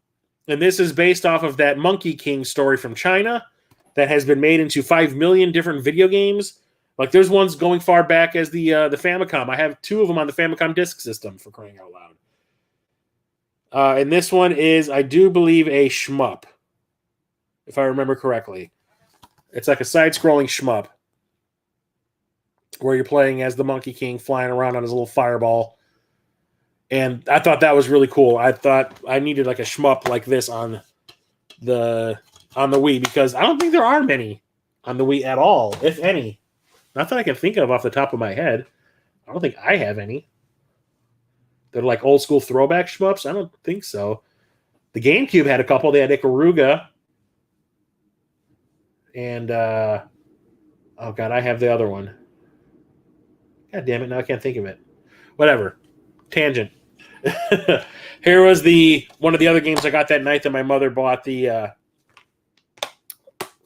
And this is based off of that Monkey King story from China that has been made into 5 million different video games. Like there's ones going far back as the Famicom. I have 2 of them on the Famicom disk system, for crying out loud. And this one is, I do believe, a shmup, if I remember correctly. It's like a side-scrolling shmup where you're playing as the Monkey King flying around on his little fireball. And I thought that was really cool. I thought I needed like a shmup like this on the Wii, because I don't think there are many on the Wii at all, if any. Not that I can think of off the top of my head. I don't think I have any. They're like old school throwback shmups? I don't think so. The GameCube had a couple. They had Ikaruga. And, oh God, I have the other one. God damn it, now I can't think of it. Whatever. Tangent. Here was one of the other games I got that night that my mother bought, the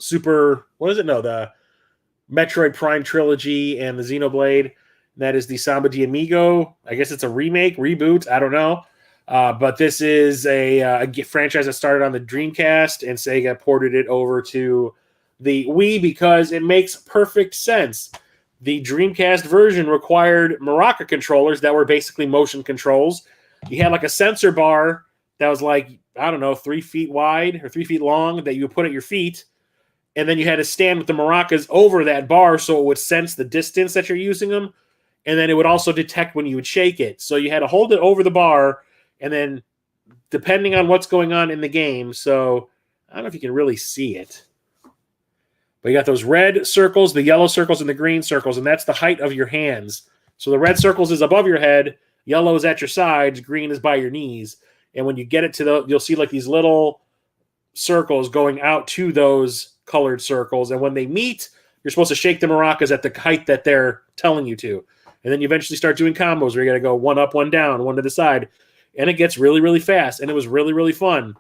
the Metroid Prime Trilogy and the Xenoblade. That is the Samba de Amigo. I guess it's a remake, reboot. I don't know. But this is a franchise that started on the Dreamcast, and Sega ported it over to the Wii because it makes perfect sense. The Dreamcast version required maraca controllers that were basically motion controls. You had like a sensor bar that was like, I don't know, 3 feet wide or 3 feet long that you would put at your feet. And then you had to stand with the maracas over that bar so it would sense the distance that you're using them. And then it would also detect when you would shake it. So you had to hold it over the bar, and then depending on what's going on in the game. So I don't know if you can really see it. But you got those red circles, the yellow circles, and the green circles, and that's the height of your hands. So the red circles is above your head, yellow is at your sides, green is by your knees. And when you get it to you'll see like these little circles going out to those colored circles. And when they meet, you're supposed to shake the maracas at the height that they're telling you to. And then you eventually start doing combos where you got to go one up, one down, one to the side. And it gets really, really fast. And it was really, really fun.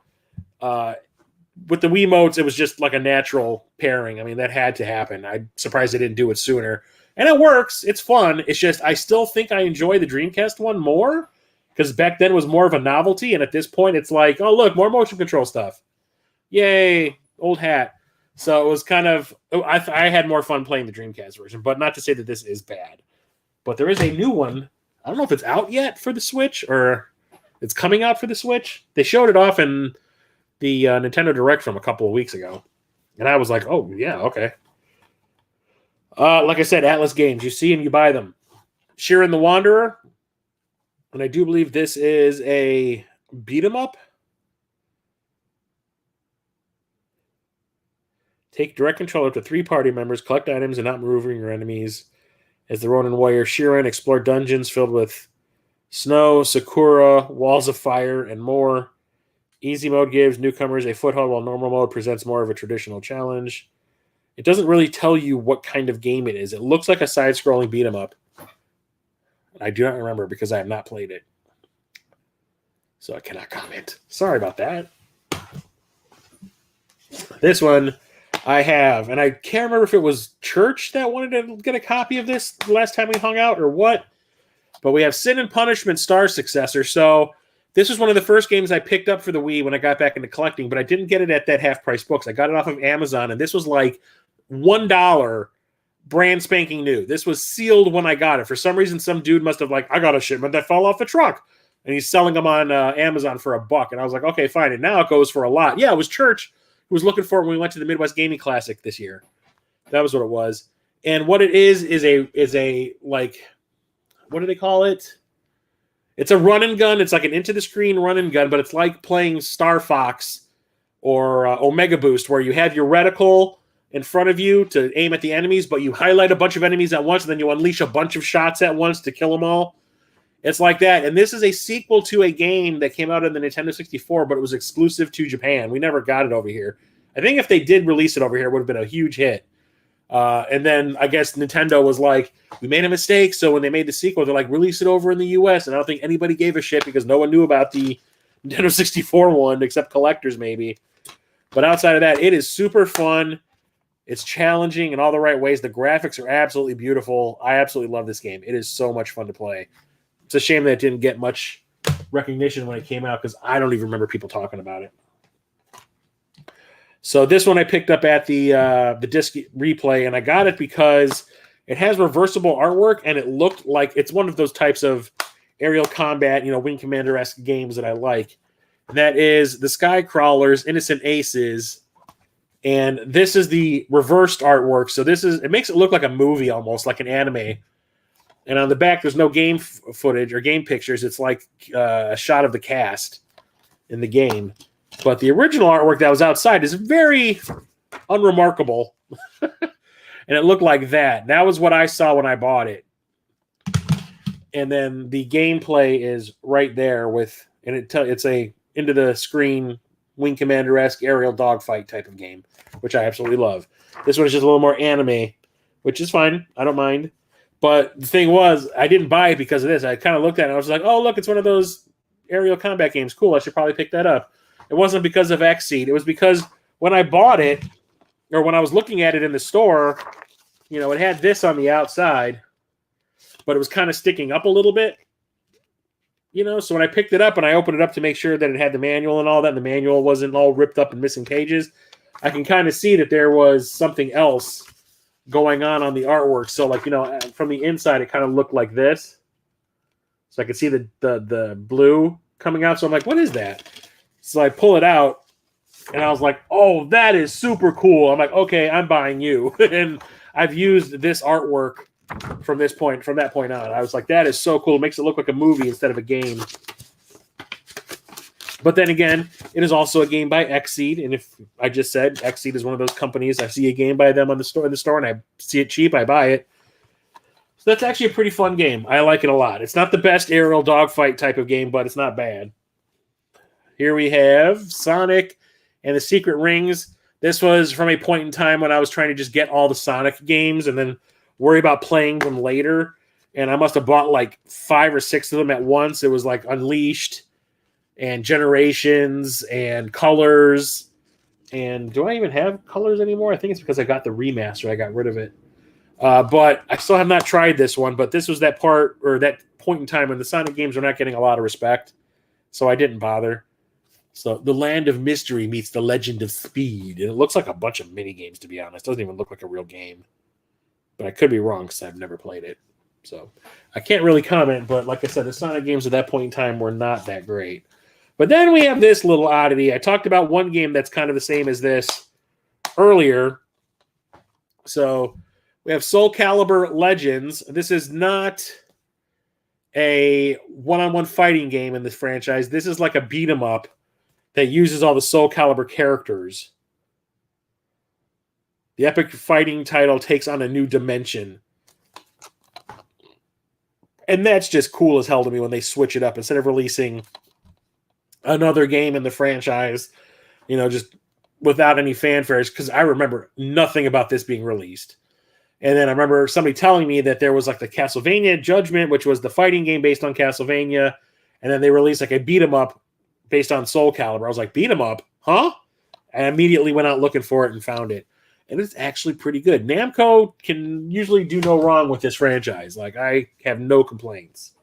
With the Wiimotes, it was just like a natural pairing. I mean, that had to happen. I'm surprised they didn't do it sooner. And it works. It's fun. It's just I still think I enjoy the Dreamcast one more because back then it was more of a novelty. And at this point, it's like, oh, look, more motion control stuff. Yay, old hat. So it was kind of I had more fun playing the Dreamcast version, but not to say that this is bad. But there is a new one. I don't know if it's out yet for the Switch or it's coming out for the Switch. They showed it off in the Nintendo Direct from a couple of weeks ago. And I was like, oh, yeah, okay. Like I said, Atlas Games. You see them, you buy them. Shiren the Wanderer. And I do believe this is a beat-em-up. Take direct control up to 3 party members, collect items, and not maneuvering your enemies. As the Ronin warrior Shiren, explore dungeons filled with snow, sakura, walls of fire, and more. Easy mode gives newcomers a foothold, while normal mode presents more of a traditional challenge. It doesn't really tell you what kind of game it is. It looks like a side-scrolling beat-em-up. I do not remember because I have not played it. So I cannot comment. Sorry about that. This one I have, and I can't remember if it was Church that wanted to get a copy of this the last time we hung out or what. But we have Sin and Punishment Star Successor. So this was one of the first games I picked up for the Wii when I got back into collecting, but I didn't get it at that half-price books. I got it off of Amazon, and this was like $1 brand spanking new. This was sealed when I got it. For some reason, some dude must have I got a shipment that fell off a truck, and he's selling them on Amazon for $1. And I was like, okay, fine. And now it goes for a lot. Yeah, it was Church who was looking for it when we went to the Midwest Gaming Classic this year. That was what it was. And what it is a what do they call it? It's a run and gun. It's like an into-the-screen run and gun, but it's like playing Star Fox or Omega Boost, where you have your reticle in front of you to aim at the enemies, but you highlight a bunch of enemies at once, and then you unleash a bunch of shots at once to kill them all. It's like that. And this is a sequel to a game that came out in the Nintendo 64, but it was exclusive to Japan. We never got it over here. I think if they did release it over here, it would have been a huge hit. And then I guess Nintendo was like, we made a mistake. So when they made the sequel, they're like, release it over in the US. And I don't think anybody gave a shit because no one knew about the Nintendo 64 one except collectors maybe. But outside of that, it is super fun. It's challenging in all the right ways. The graphics are absolutely beautiful. I absolutely love this game. It is so much fun to play. It's a shame that it didn't get much recognition when it came out because I don't even remember people talking about it. So this one I picked up at the disc replay, and I got it because it has reversible artwork, and it looked like it's one of those types of aerial combat, Wing Commander-esque games that I like. And that is the Sky Crawlers, Innocent Aces, and this is the reversed artwork. So it makes it look like a movie almost, like an anime. And on the back, there's no game footage or game pictures. It's like a shot of the cast in the game. But the original artwork that was outside is very unremarkable. And it looked like that. That was what I saw when I bought it. And then the gameplay is right there it's a into the screen Wing Commander-esque aerial dogfight type of game, which I absolutely love. This one is just a little more anime, which is fine. I don't mind. But the thing was, I didn't buy it because of this. I kind of looked at it and I was like, oh, look, it's one of those aerial combat games. Cool, I should probably pick that up. It wasn't because of Xseed. It was because when I bought it, or when I was looking at it in the store, it had this on the outside, but it was kind of sticking up a little bit. So when I picked it up and I opened it up to make sure that it had the manual and all that, and the manual wasn't all ripped up and missing pages, I can kind of see that there was something else going on the artwork. So, from the inside, it kind of looked like this. So I could see the blue coming out. So I'm like, what is that? So I pull it out, and I was like, oh, that is super cool. I'm like, okay, I'm buying you. And I've used this artwork from that point on. I was like, that is so cool. It makes it look like a movie instead of a game. But then again, it is also a game by Xseed, and if I just said Xseed is one of those companies, I see a game by them in the store, and I see it cheap, I buy it. So that's actually a pretty fun game. I like it a lot. It's not the best aerial dogfight type of game, but it's not bad. Here we have Sonic and the Secret Rings. This was from a point in time when I was trying to just get all the Sonic games and then worry about playing them later. And I must have bought like 5 or 6 of them at once. It was like Unleashed and Generations and Colors. And do I even have Colors anymore? I think it's because I got the remaster. I got rid of it. But I still have not tried this one. But this was that point in time when the Sonic games were not getting a lot of respect. So I didn't bother. So the Land of Mystery meets the Legend of Speed. And it looks like a bunch of mini games, to be honest. It doesn't even look like a real game. But I could be wrong because I've never played it. So I can't really comment. But like I said, the Sonic games at that point in time were not that great. But then we have this little oddity. I talked about one game that's kind of the same as this earlier. So we have Soul Calibur Legends. This is not a one-on-one fighting game in this franchise. This is like a beat-em-up that uses all the Soul Calibur characters. The epic fighting title takes on a new dimension. And that's just cool as hell to me when they switch it up. Instead of releasing another game in the franchise, just without any fanfares, because I remember nothing about this being released. And then I remember somebody telling me that there was like the Castlevania Judgment, which was the fighting game based on Castlevania, and then they released like a beat 'em up based on Soul Calibur. I was like, beat 'em up, huh? And I immediately went out looking for it and found it. And it's actually pretty good. Namco can usually do no wrong with this franchise. Like, I have no complaints.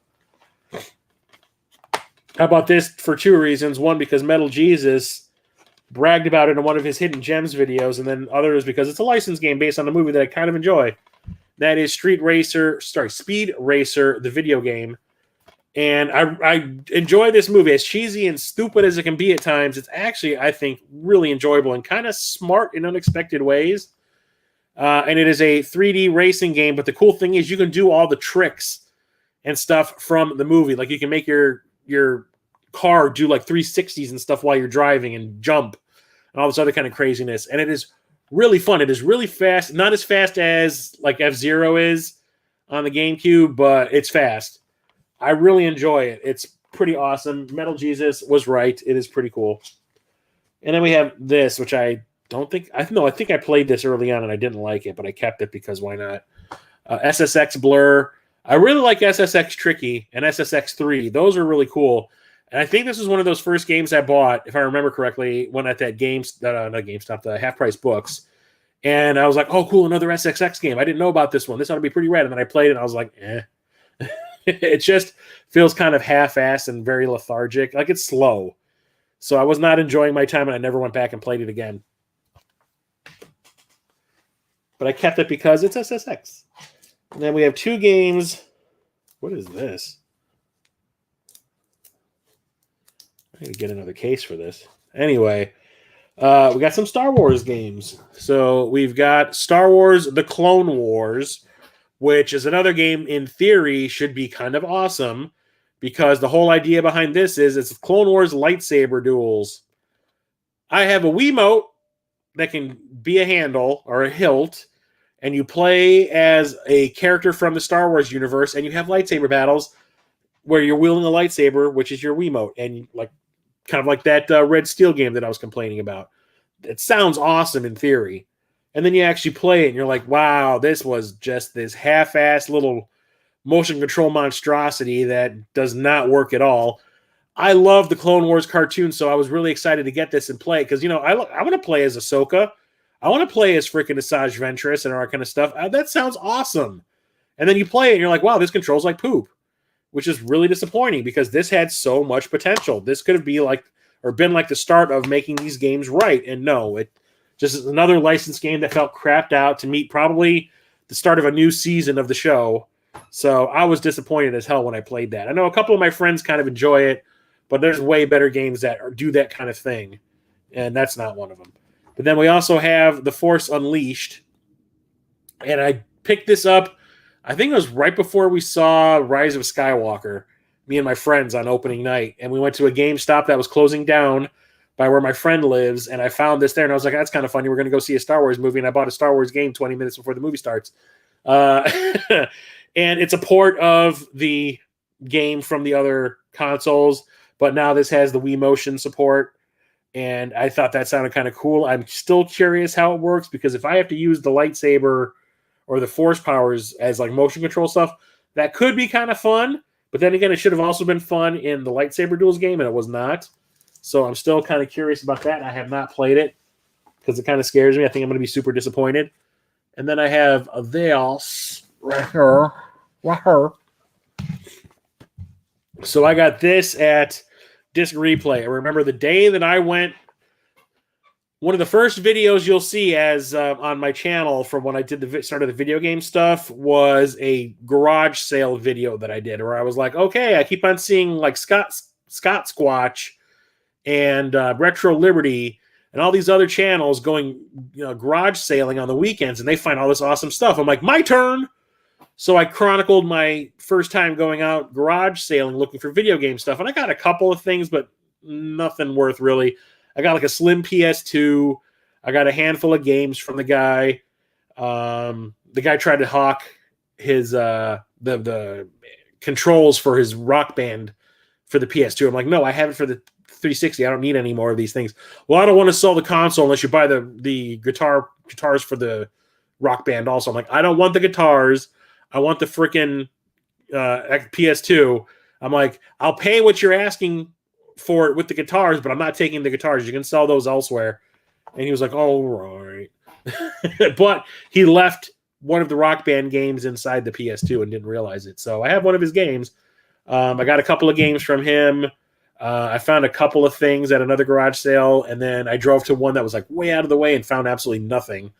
How about this for 2 reasons? One, because Metal Jesus bragged about it in one of his Hidden Gems videos, and then others because it's a licensed game based on a movie that I kind of enjoy. That is Speed Racer, the video game. And I enjoy this movie. As cheesy and stupid as it can be at times, it's actually, I think, really enjoyable and kind of smart in unexpected ways. And it is a 3D racing game, but the cool thing is you can do all the tricks and stuff from the movie. Like you can make your car do like 360s and stuff while you're driving and jump and all this other kind of craziness. And it is really fun. It is really fast. Not as fast as like F-Zero is on the GameCube, but it's fast. I really enjoy it. It's pretty awesome. Metal Jesus was right. It is pretty cool. And then we have this, which I think I played this early on and I didn't like it, but I kept it because why not? SSX Blur. I really like SSX Tricky and SSX 3. Those are really cool. And I think this was one of those first games I bought, if I remember correctly, when at that GameStop, the Half Price Books. And I was like, oh, cool, another SSX game. I didn't know about this one. This ought to be pretty rad. And then I played it and I was like, eh. It just feels kind of half-assed and very lethargic. Like, it's slow. So I was not enjoying my time, and I never went back and played it again. But I kept it because it's SSX. And then we have 2 games. What is this? I need to get another case for this. Anyway, we got some Star Wars games. So we've got Star Wars The Clone Wars, which is another game in theory should be kind of awesome because the whole idea behind this is it's Clone Wars lightsaber duels. I have a Wiimote that can be a handle or a hilt, and you play as a character from the Star Wars universe, and you have lightsaber battles where you're wielding a lightsaber, which is your Wiimote, and like kind of like that Red Steel game that I was complaining about. It sounds awesome in theory. And then you actually play it, and you're like, wow, this was just this half-assed little motion control monstrosity that does not work at all. I love the Clone Wars cartoon, so I was really excited to get this and play because I want to play as Ahsoka. I want to play as freaking Asajj Ventress and all that kind of stuff. That sounds awesome. And then you play it and you're like, wow, this controls like poop, which is really disappointing because this had so much potential. This could have been like the start of making these games right. And no, it just is another licensed game that felt crapped out to meet probably the start of a new season of the show. So I was disappointed as hell when I played that. I know a couple of my friends kind of enjoy it, but there's way better games that do that kind of thing. And that's not one of them. But then we also have The Force Unleashed. And I picked this up, I think it was right before we saw Rise of Skywalker, me and my friends on opening night. And we went to a GameStop that was closing down by where my friend lives. And I found this there. And I was like, that's kind of funny. We're going to go see a Star Wars movie. And I bought a Star Wars game 20 minutes before the movie starts. And it's a port of the game from the other consoles. But now this has the Wii Motion support. And I thought that sounded kind of cool. I'm still curious how it works because if I have to use the lightsaber or the force powers as like motion control stuff, that could be kind of fun. But then again, it should have also been fun in the lightsaber duels game, and it was not. So I'm still kind of curious about that. I have not played it because it kind of scares me. I think I'm going to be super disappointed. And then I have this right here. So I got this at Disc Replay. I remember the day that I went. One of the first videos you'll see as on my channel from when I did the start of the video game stuff was a garage sale video that I did where I was like, okay, I keep on seeing like Scott Squatch and Retro Liberty and all these other channels going garage sailing on the weekends, and they find all this awesome stuff. I'm like, my turn. So I chronicled my first time going out garage sailing looking for video game stuff, and I got a couple of things, but nothing worth really. I got like a slim PS2. I got a handful of games from the guy. The guy tried to hawk his the controls for his Rock Band for the PS2. I'm like, no, I have it for the 360. I don't need any more of these things. Well, I don't want to sell the console unless you buy the guitars for the Rock Band also. I'm like, I don't want the guitars. I want the freaking PS2. I'm like, I'll pay what you're asking for it with the guitars, but I'm not taking the guitars. You can sell those elsewhere. And he was like, oh, right. But he left one of the Rock Band games inside the PS2 and didn't realize it. So I have one of his games. I got a couple of games from him. I found a couple of things at another garage sale, and then I drove to one that was like way out of the way and found absolutely nothing.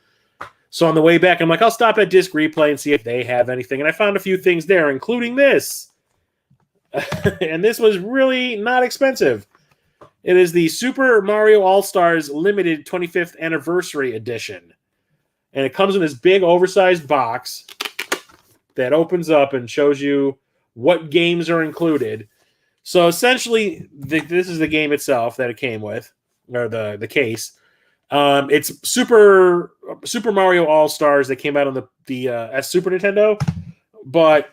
So on the way back, I'm like, I'll stop at Disc Replay and see if they have anything. And I found a few things there, including this. And this was really not expensive. It is the Super Mario All-Stars Limited 25th Anniversary Edition. And it comes in this big oversized box that opens up and shows you what games are included. So essentially, this is the game itself that it came with, or the case. It's Super Mario All-Stars that came out on the Super Nintendo, but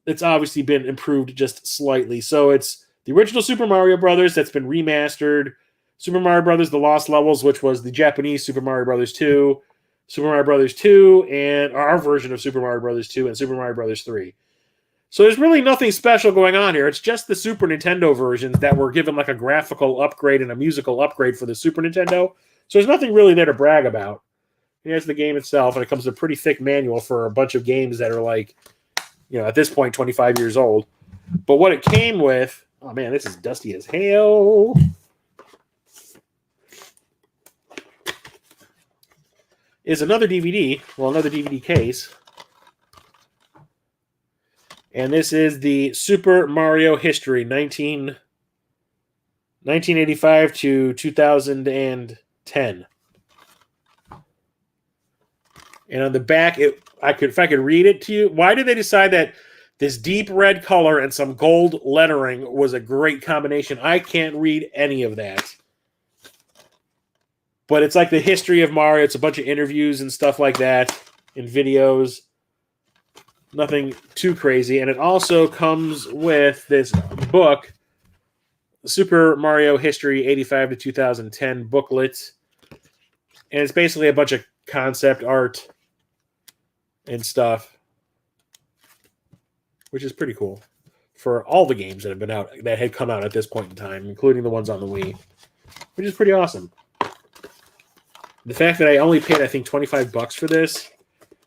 it's obviously been improved just slightly. So it's the original Super Mario Brothers that's been remastered, Super Mario Brothers The Lost Levels, which was the Japanese Super Mario Brothers 2, Super Mario Brothers 2, and our version of Super Mario Brothers 2, and Super Mario Brothers 3. So there's really nothing special going on here. It's just the Super Nintendo versions that were given like a graphical upgrade and a musical upgrade for the Super Nintendo. So there's nothing really there to brag about. Here's the game itself, and it comes with a pretty thick manual for a bunch of games that are like, at this point, 25 years old. But what it came with, oh man, this is dusty as hell. Is another DVD, another DVD case. And this is the Super Mario History, 1985 to 2010. And on the back, if I could read it to you, why did they decide that this deep red color and some gold lettering was a great combination? I can't read any of that. But it's like the history of Mario. It's a bunch of interviews and stuff like that and videos. Nothing too crazy. And it also comes with this book, Super Mario History 85 to 2010 booklet. And it's basically a bunch of concept art and stuff, which is pretty cool. for all the games that have been out that had come out at this point in time, including the ones on the Wii, which is pretty awesome. The fact that I only paid, I think, $25 for this,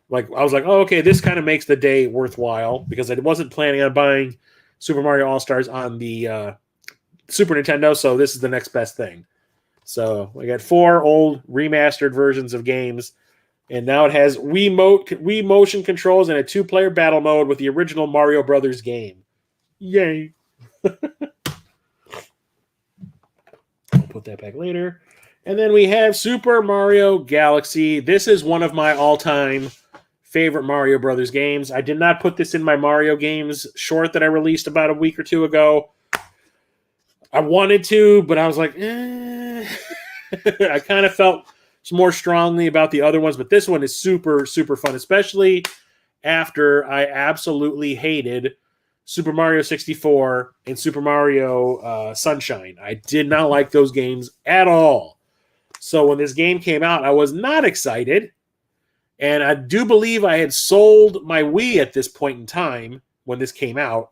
like I was like, oh, okay, this kind of makes the day worthwhile because I wasn't planning on buying Super Mario All-Stars on the Super Nintendo, so this is the next best thing. So I got 4 old remastered versions of games, and now it has Wii motion controls and a 2-player battle mode with the original Mario Brothers game. Yay! I'll put that back later. And then we have Super Mario Galaxy. This is one of my all-time favorite Mario Brothers games. I did not put this in my Mario games short that I released about a week or two ago. I wanted to, but I was like, I kind of felt more strongly about the other ones, but this one is super, super fun, especially after I absolutely hated Super Mario 64 and Super Mario Sunshine. I did not like those games at all. So when this game came out, I was not excited. And I do believe I had sold my Wii at this point in time when this came out.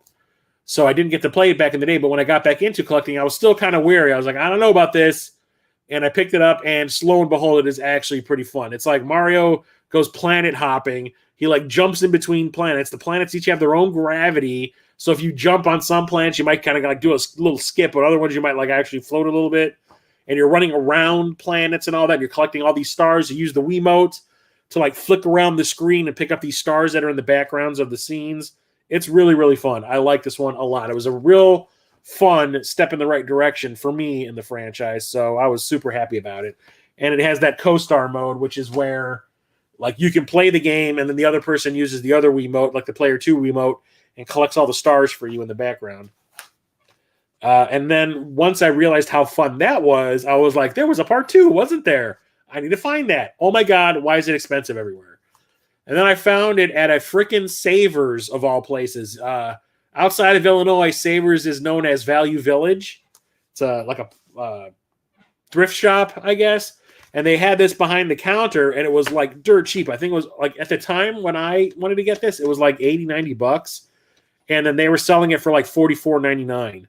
So I didn't get to play it back in the day. But when I got back into collecting, I was still kind of weary. I was like, I don't know about this. And I picked it up, and lo and behold, it is actually pretty fun. It's like Mario goes planet hopping. He like jumps in between planets. The planets each have their own gravity. So if you jump on some planets, you might kind of like do a little skip. But other ones, you might like actually float a little bit. And you're running around planets and all that. And you're collecting all these stars. You use the Wiimote to like flick around the screen and pick up these stars that are in the backgrounds of the scenes. It's really, really fun. I like this one a lot. It was a real fun step in the right direction for me in the franchise. So I was super happy about it. And it has that co-star mode, which is where like you can play the game and then the other person uses the other Wiimote, like the Player 2 Wiimote, and collects all the stars for you in the background. And then once I realized how fun that was, I was like, there was a part 2, wasn't there? I need to find that. Oh my God, why is it expensive everywhere? And then I found it at a frickin' Savers of all places. Outside of Illinois, Savers is known as Value Village. It's like a thrift shop, I guess. And they had this behind the counter, and it was like dirt cheap. I think it was like at the time when I wanted to get this, it was like $80-$90. And then they were selling it for like $44.99.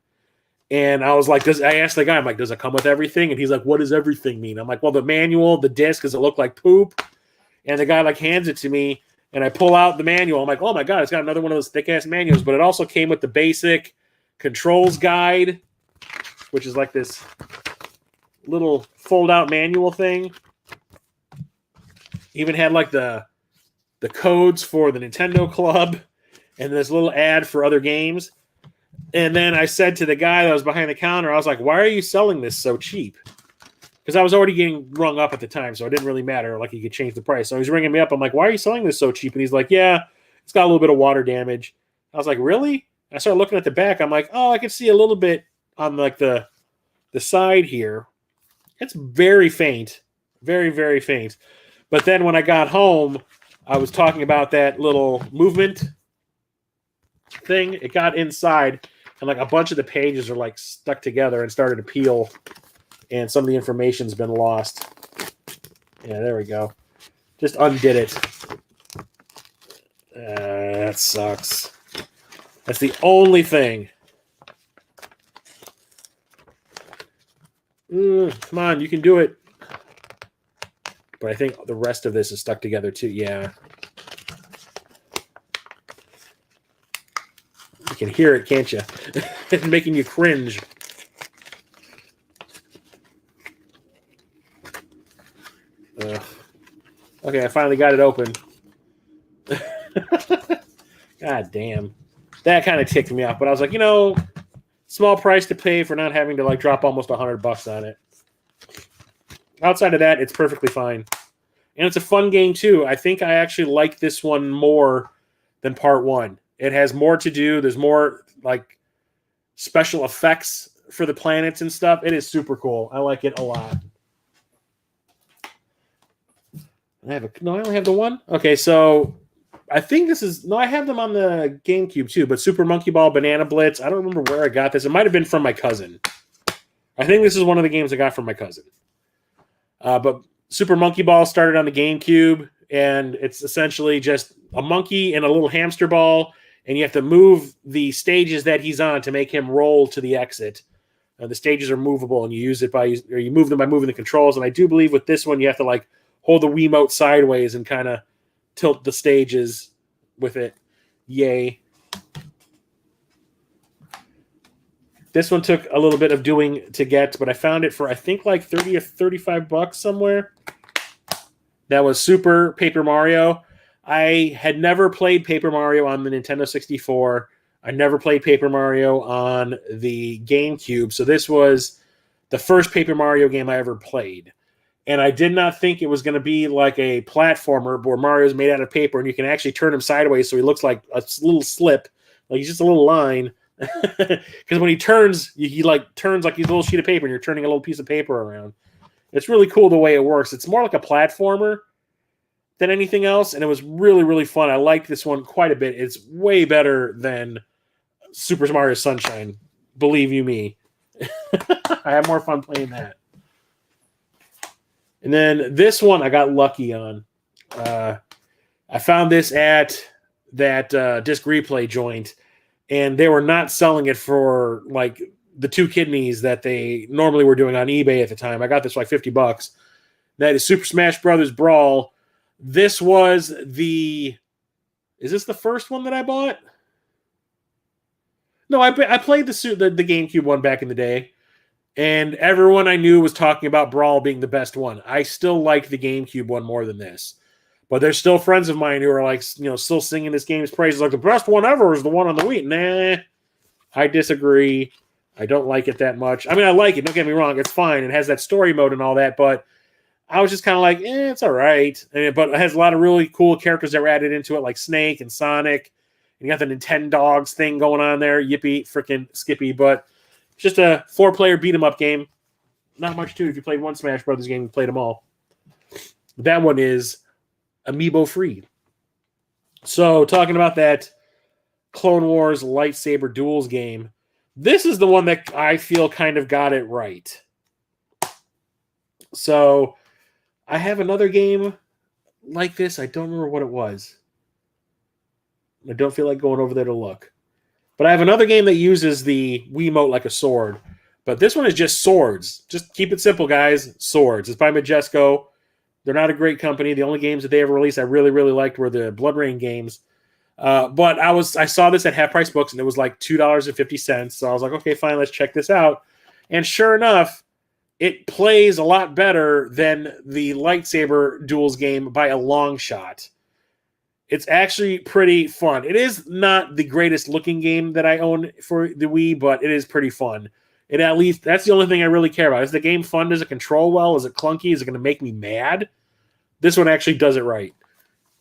And I was like, I asked the guy, I'm like, does it come with everything? And he's like, what does everything mean? I'm like, well, the manual, the disc, does it look like poop? And the guy like hands it to me, and I pull out the manual. I'm like, oh my God, it's got another one of those thick ass manuals. But it also came with the basic controls guide, which is like this little fold out manual thing. Even had like the codes for the Nintendo Club and this little ad for other games. And then I said to the guy that was behind the counter, I was like, why are you selling this so cheap? Because I was already getting rung up at the time, so it didn't really matter. Like, you could change the price. So he's ringing me up. I'm like, why are you selling this so cheap? And he's like, yeah, it's got a little bit of water damage. I was like, really? I started looking at the back. I'm like, oh, I can see a little bit on like the side here. It's very faint. Very, very faint. But then when I got home, I was talking about that little movement thing. It got inside, and like a bunch of the pages are like stuck together and started to peel, and some of the information's been lost. Yeah, there we go. Just undid it. That sucks. That's the only thing. Come on, you can do it. But I think the rest of this is stuck together too. Yeah. You can hear it, can't you? It's making you cringe. Okay, I finally got it open. God damn. That kind of ticked me off. But I was like, small price to pay for not having to like drop almost $100 on it. Outside of that, it's perfectly fine. And it's a fun game too. I think I actually like this one more than part 1. It has more to do. There's more like special effects for the planets and stuff. It is super cool. I like it a lot. I only have the one. Okay, so I think this is I have them on the GameCube too. But Super Monkey Ball, Banana Blitz. I don't remember where I got this. It might have been from my cousin. I think this is one of the games I got from my cousin. But Super Monkey Ball started on the GameCube, and it's essentially just a monkey and a little hamster ball, and you have to move the stages that he's on to make him roll to the exit. The stages are movable, and you use it you move them by moving the controls. And I do believe with this one, you have to like hold the Wiimote sideways and kind of tilt the stages with it. Yay. This one took a little bit of doing to get, but I found it for I think like 30 or 35 bucks somewhere. That was Super Paper Mario. I had never played Paper Mario on the Nintendo 64. I never played Paper Mario on the GameCube. So this was the first Paper Mario game I ever played. And I did not think it was going to be like a platformer where Mario's made out of paper and you can actually turn him sideways so he looks like a little slip. Like he's just a little line. Because when he turns, he like turns like he's a little sheet of paper and you're turning a little piece of paper around. It's really cool the way it works. It's more like a platformer than anything else, and it was really, really fun. I liked this one quite a bit. It's way better than Super Mario Sunshine, believe you me. I had more fun playing that. And then this one I got lucky on. I found this at that disc replay joint, and they were not selling it for like the 2 kidneys that they normally were doing on eBay at the time. I got this for like $50. That is Super Smash Brothers Brawl. This was is this the first one that I bought? No, I played the GameCube one back in the day, and everyone I knew was talking about Brawl being the best one. I still like the GameCube one more than this, but there's still friends of mine who are like, still singing this game's praises, like the best one ever is the one on the Wii. Nah, I disagree. I don't like it that much. I mean, I like it. Don't get me wrong; it's fine. It has that story mode and all that, but I was just kind of like, it's all right. But it has a lot of really cool characters that were added into it, like Snake and Sonic. And you got the Nintendogs thing going on there. Yippee, freaking Skippy. But it's just a 4-player beat-em-up game. Not much to it. If you played one Smash Brothers game, you played them all. That one is amiibo-free. So, talking about that Clone Wars lightsaber duels game, this is the one that I feel kind of got it right. So, I have another game like this. I don't remember what it was. I don't feel like going over there to look. But I have another game that uses the Wiimote like a sword. But this one is just swords. Just keep it simple, guys. Swords. It's by Majesco. They're not a great company. The only games that they ever released I really, really liked were the Blood Rain games. But I saw this at Half Price Books, and it was like $2.50. So I was like, okay, fine, let's check this out. And sure enough, it plays a lot better than the lightsaber duels game by a long shot. It's actually pretty fun. It is not the greatest looking game that I own for the Wii, but it is pretty fun. That's the only thing I really care about. Is the game fun? Does it control well? Is it clunky? Is it going to make me mad? This one actually does it right.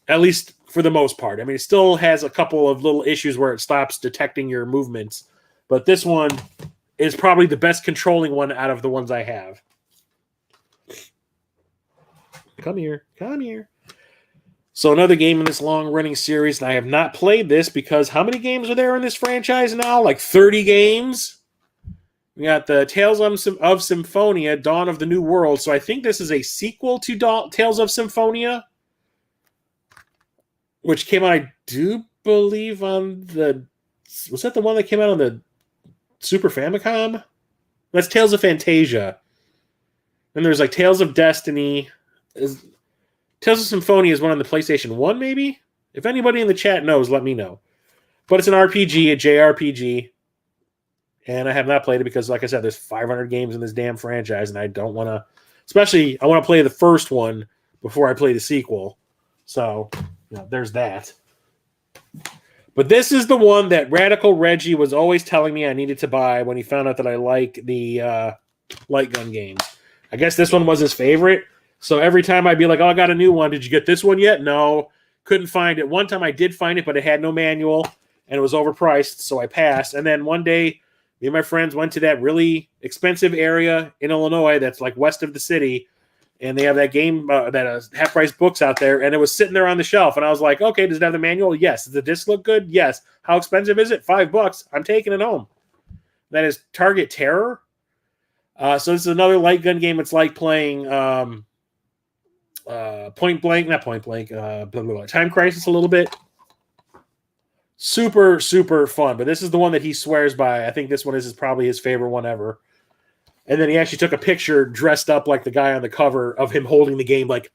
At least for the most part. I mean, it still has a couple of little issues where it stops detecting your movements. But this one is probably the best controlling one out of the ones I have. Come here. Come here. So another game in this long-running series, and I have not played this because how many games are there in this franchise now? Like 30 games? We got the Tales of Symphonia, Dawn of the New World. So I think this is a sequel to Tales of Symphonia, which came out, I do believe, on the... Was that the one that came out on the Super Famicom? That's Tales of Fantasia. And there's like Tales of Destiny. Tales of Symphonia is one on the PlayStation 1, maybe? If anybody in the chat knows, let me know. But it's an RPG, a JRPG. And I have not played it because, like I said, there's 500 games in this damn franchise, and I don't want to... Especially, I want to play the first one before I play the sequel. So, there's that. But this is the one that Radical Reggie was always telling me I needed to buy when he found out that I like the light gun games. I guess this one was his favorite. So every time I'd be like, oh, I got a new one. Did you get this one yet? No. Couldn't find it. One time I did find it, but it had no manual, and it was overpriced, so I passed. And then one day, me and my friends went to that really expensive area in Illinois that's like west of the city, and they have that game, that half-price books out there, and it was sitting there on the shelf. And I was like, okay, does it have the manual? Yes. Does the disc look good? Yes. How expensive is it? $5. I'm taking it home. That is Target Terror. So this is another light gun game. It's like playing Point Blank, not Point Blank, Time Crisis a little bit. Super, super fun. But this is the one that he swears by. I think this one is probably his favorite one ever. And then he actually took a picture dressed up like the guy on the cover of him holding the game. Like,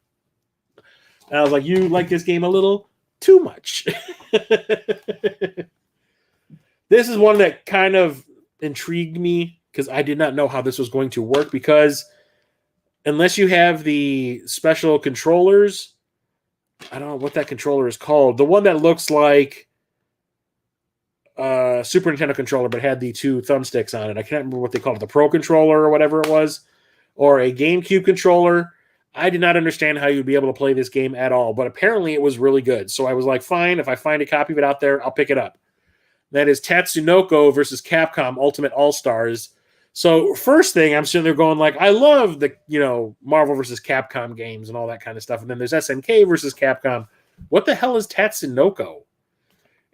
and I was like, you like this game a little too much. This is one that kind of intrigued me because I did not know how this was going to work, because unless you have the special controllers, I don't know what that controller is called. The one that looks like a Super Nintendo controller but had the 2 thumbsticks on it. I can't remember what they called it, the Pro controller or whatever it was, or a GameCube controller. I did not understand how you'd be able to play this game at all, but apparently it was really good. So I was like, fine, if I find a copy of it out there, I'll pick it up. That is Tatsunoko versus Capcom Ultimate All-Stars. So first thing, I'm sitting there going like, I love the, Marvel versus Capcom games and all that kind of stuff. And then there's SNK versus Capcom. What the hell is Tatsunoko?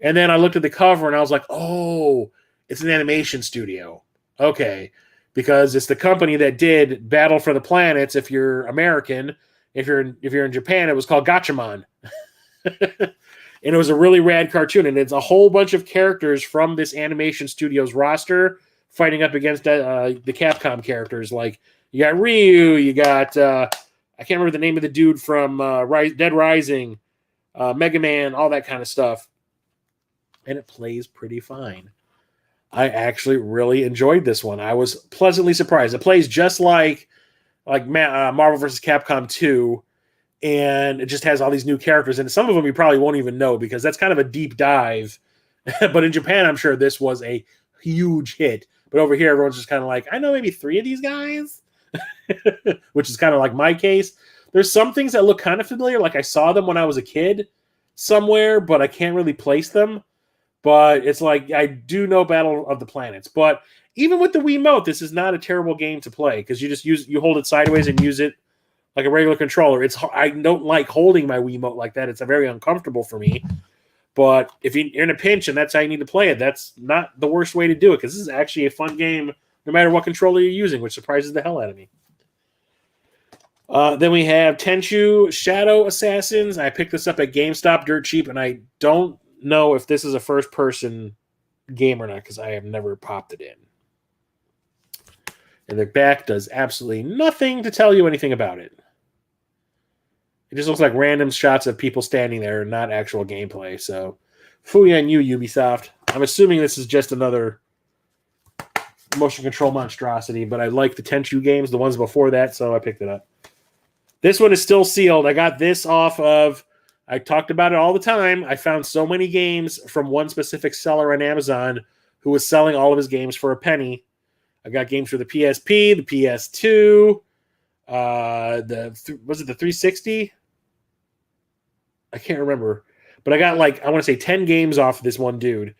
And then I looked at the cover and I was like, oh, it's an animation studio. Okay. Because it's the company that did Battle for the Planets. If you're American, if you're in Japan, it was called Gatchaman. And it was a really rad cartoon, and it's a whole bunch of characters from this animation studio's roster fighting up against the Capcom characters. Like, you got Ryu, you got I can't remember the name of the dude from Dead Rising, Mega Man, all that kind of stuff. And it plays pretty fine. I actually really enjoyed this one. I was pleasantly surprised. It plays just like Marvel vs. Capcom 2, and it just has all these new characters. And some of them you probably won't even know because that's kind of a deep dive. But in Japan, I'm sure this was a huge hit. But over here, everyone's just kind of like, I know maybe 3 of these guys, which is kind of like my case. There's some things that look kind of familiar, like I saw them when I was a kid somewhere, but I can't really place them. But it's like, I do know Battle of the Planets. But even with the Wiimote, this is not a terrible game to play because you hold it sideways and use it like a regular controller. I don't like holding my Wiimote like that. It's very uncomfortable for me. But if you're in a pinch and that's how you need to play it, that's not the worst way to do it because this is actually a fun game no matter what controller you're using, which surprises the hell out of me. Then we have Tenchu Shadow Assassins. I picked this up at GameStop dirt cheap, and I don't know if this is a first-person game or not because I have never popped it in. And the back does absolutely nothing to tell you anything about it. It just looks like random shots of people standing there and not actual gameplay. So, fooey on you, Ubisoft. I'm assuming this is just another motion control monstrosity, but I like the Tenchu games, the ones before that, so I picked it up. This one is still sealed. I got this off of, I talked about it all the time. I found so many games from one specific seller on Amazon who was selling all of his games for a penny. I got games for the PSP, the PS2, was it the 360? I can't remember. But I got I want to say 10 games off of this one dude.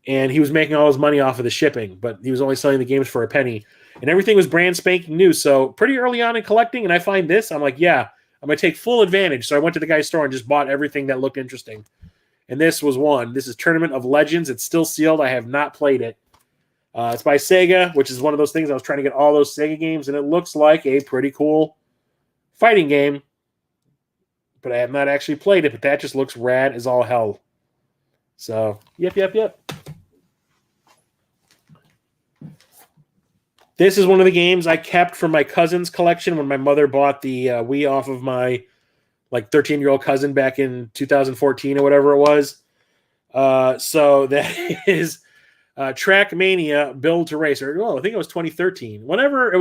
And he was making all his money off of the shipping, but he was only selling the games for a penny. And everything was brand spanking new. So pretty early on in collecting, and I find this, I'm like, yeah, I'm going to take full advantage. So I went to the guy's store and just bought everything that looked interesting. And this was one. This is Tournament of Legends. It's still sealed. I have not played it. It's by Sega, which is one of those things I was trying to get all those Sega games, and it looks like a pretty cool fighting game. But I have not actually played it, but that just looks rad as all hell. So, yep. This is one of the games I kept from my cousin's collection when my mother bought the Wii off of my 13-year-old cousin back in 2014 or whatever it was. So that is Trackmania Build to Race. I think it was 2013. Whenever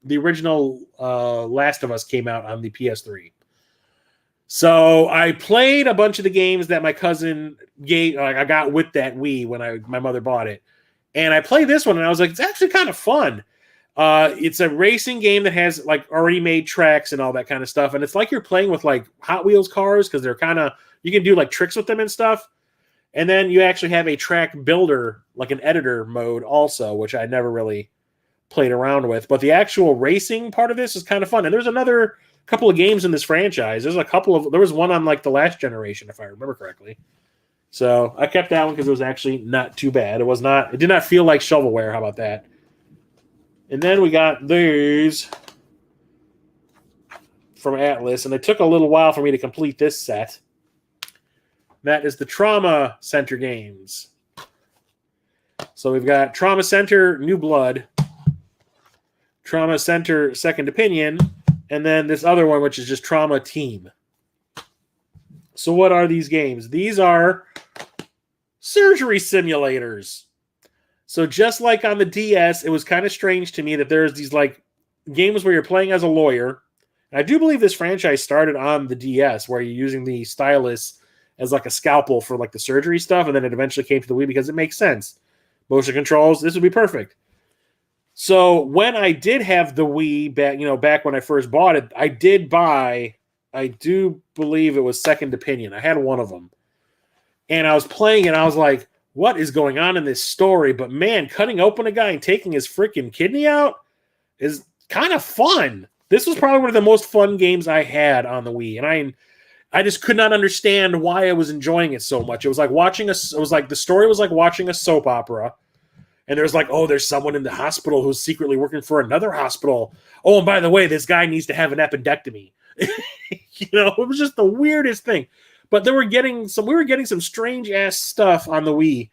the original Last of Us came out on the PS3. So I played a bunch of the games that my cousin gave. I got with that Wii when my mother bought it, and I played this one, and I was like, it's actually kind of fun. It's a racing game that has already made tracks and all that kind of stuff, and it's like you're playing with Hot Wheels cars because they're you can do tricks with them and stuff. And then you actually have a track builder, like an editor mode also, which I never really played around with. But the actual racing part of this is kind of fun. And there's another couple of games in this franchise. There was one on the last generation, if I remember correctly. So I kept that one because it was actually not too bad. It did not feel like shovelware. How about that? And then we got these from Atlas, and it took a little while for me to complete this set. That is the Trauma Center games. So we've got Trauma Center New Blood, Trauma Center Second Opinion, and then this other one, which is just Trauma Team. So what are these games? These are surgery simulators. So just like on the DS, it was kind of strange to me that there's these like games where you're playing as a lawyer. And I do believe this franchise started on the DS, where you're using the stylus as like a scalpel for like the surgery stuff, and then it eventually came to the Wii because it makes sense. Motion controls, this would be perfect. So when I did have the Wii back when I first bought it, I did buy, I do believe it was Second Opinion. I had one of them. And I was playing and I was like, what is going on in this story? But man, cutting open a guy and taking his freaking kidney out is kind of fun. This was probably one of the most fun games I had on the Wii. And I just could not understand why I was enjoying it so much. It was like the story was like watching a soap opera. And there's like, oh, there's someone in the hospital who's secretly working for another hospital. Oh, and by the way, this guy needs to have an appendectomy. It was just the weirdest thing. But we were getting some strange ass stuff on the Wii,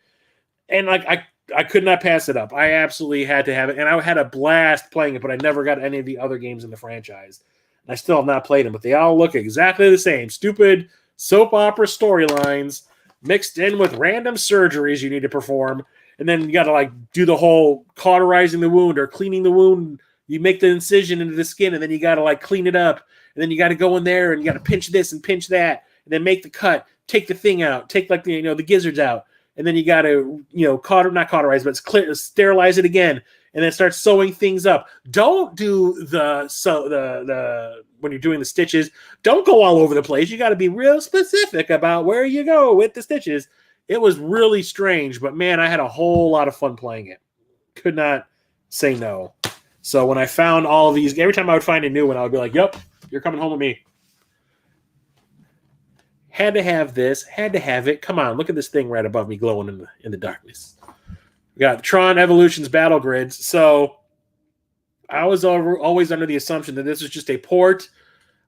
and like I could not pass it up. I absolutely had to have it, and I had a blast playing it. But I never got any of the other games in the franchise. I still have not played them, but they all look exactly the same. Stupid soap opera storylines mixed in with random surgeries you need to perform, and then you got to like do the whole cauterizing the wound or cleaning the wound. You make the incision into the skin, and then you got to like clean it up, and then you got to go in there and you got to pinch this and pinch that. And then make the cut, take the thing out, take like the gizzards out, and then you got to not cauterize, but sterilize it again, and then start sewing things up. Don't do the when you're doing the stitches. Don't go all over the place. You got to be real specific about where you go with the stitches. It was really strange, but man, I had a whole lot of fun playing it. Could not say no. So when I found all of these, every time I would find a new one, I would be like, "Yep, you're coming home with me." Had to have this. Had to have it. Come on, look at this thing right above me glowing in the darkness. We got Tron Evolution's Battle Grids. So I was always under the assumption that this was just a port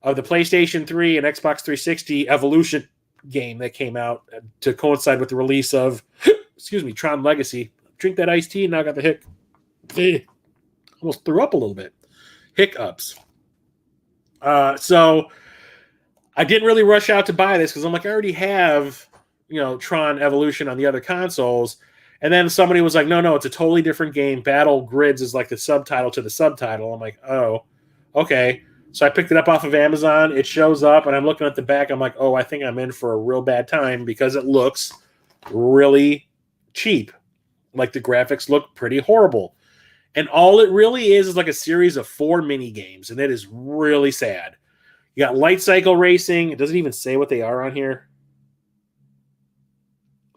of the PlayStation 3 and Xbox 360 Evolution game that came out to coincide with the release of, Tron Legacy. Drink that iced tea and now I got the almost threw up a little bit. Hiccups. So I didn't really rush out to buy this because I'm like, I already have, Tron Evolution on the other consoles. And then somebody was like, no, it's a totally different game. Battle Grids is like the subtitle to the subtitle. I'm like, oh, okay. So I picked it up off of Amazon. It shows up, and I'm looking at the back. I'm like, oh, I think I'm in for a real bad time because it looks really cheap. Like the graphics look pretty horrible. And all it really is like a series of 4 mini games, and it is really sad. You got Light Cycle Racing. It doesn't even say what they are on here.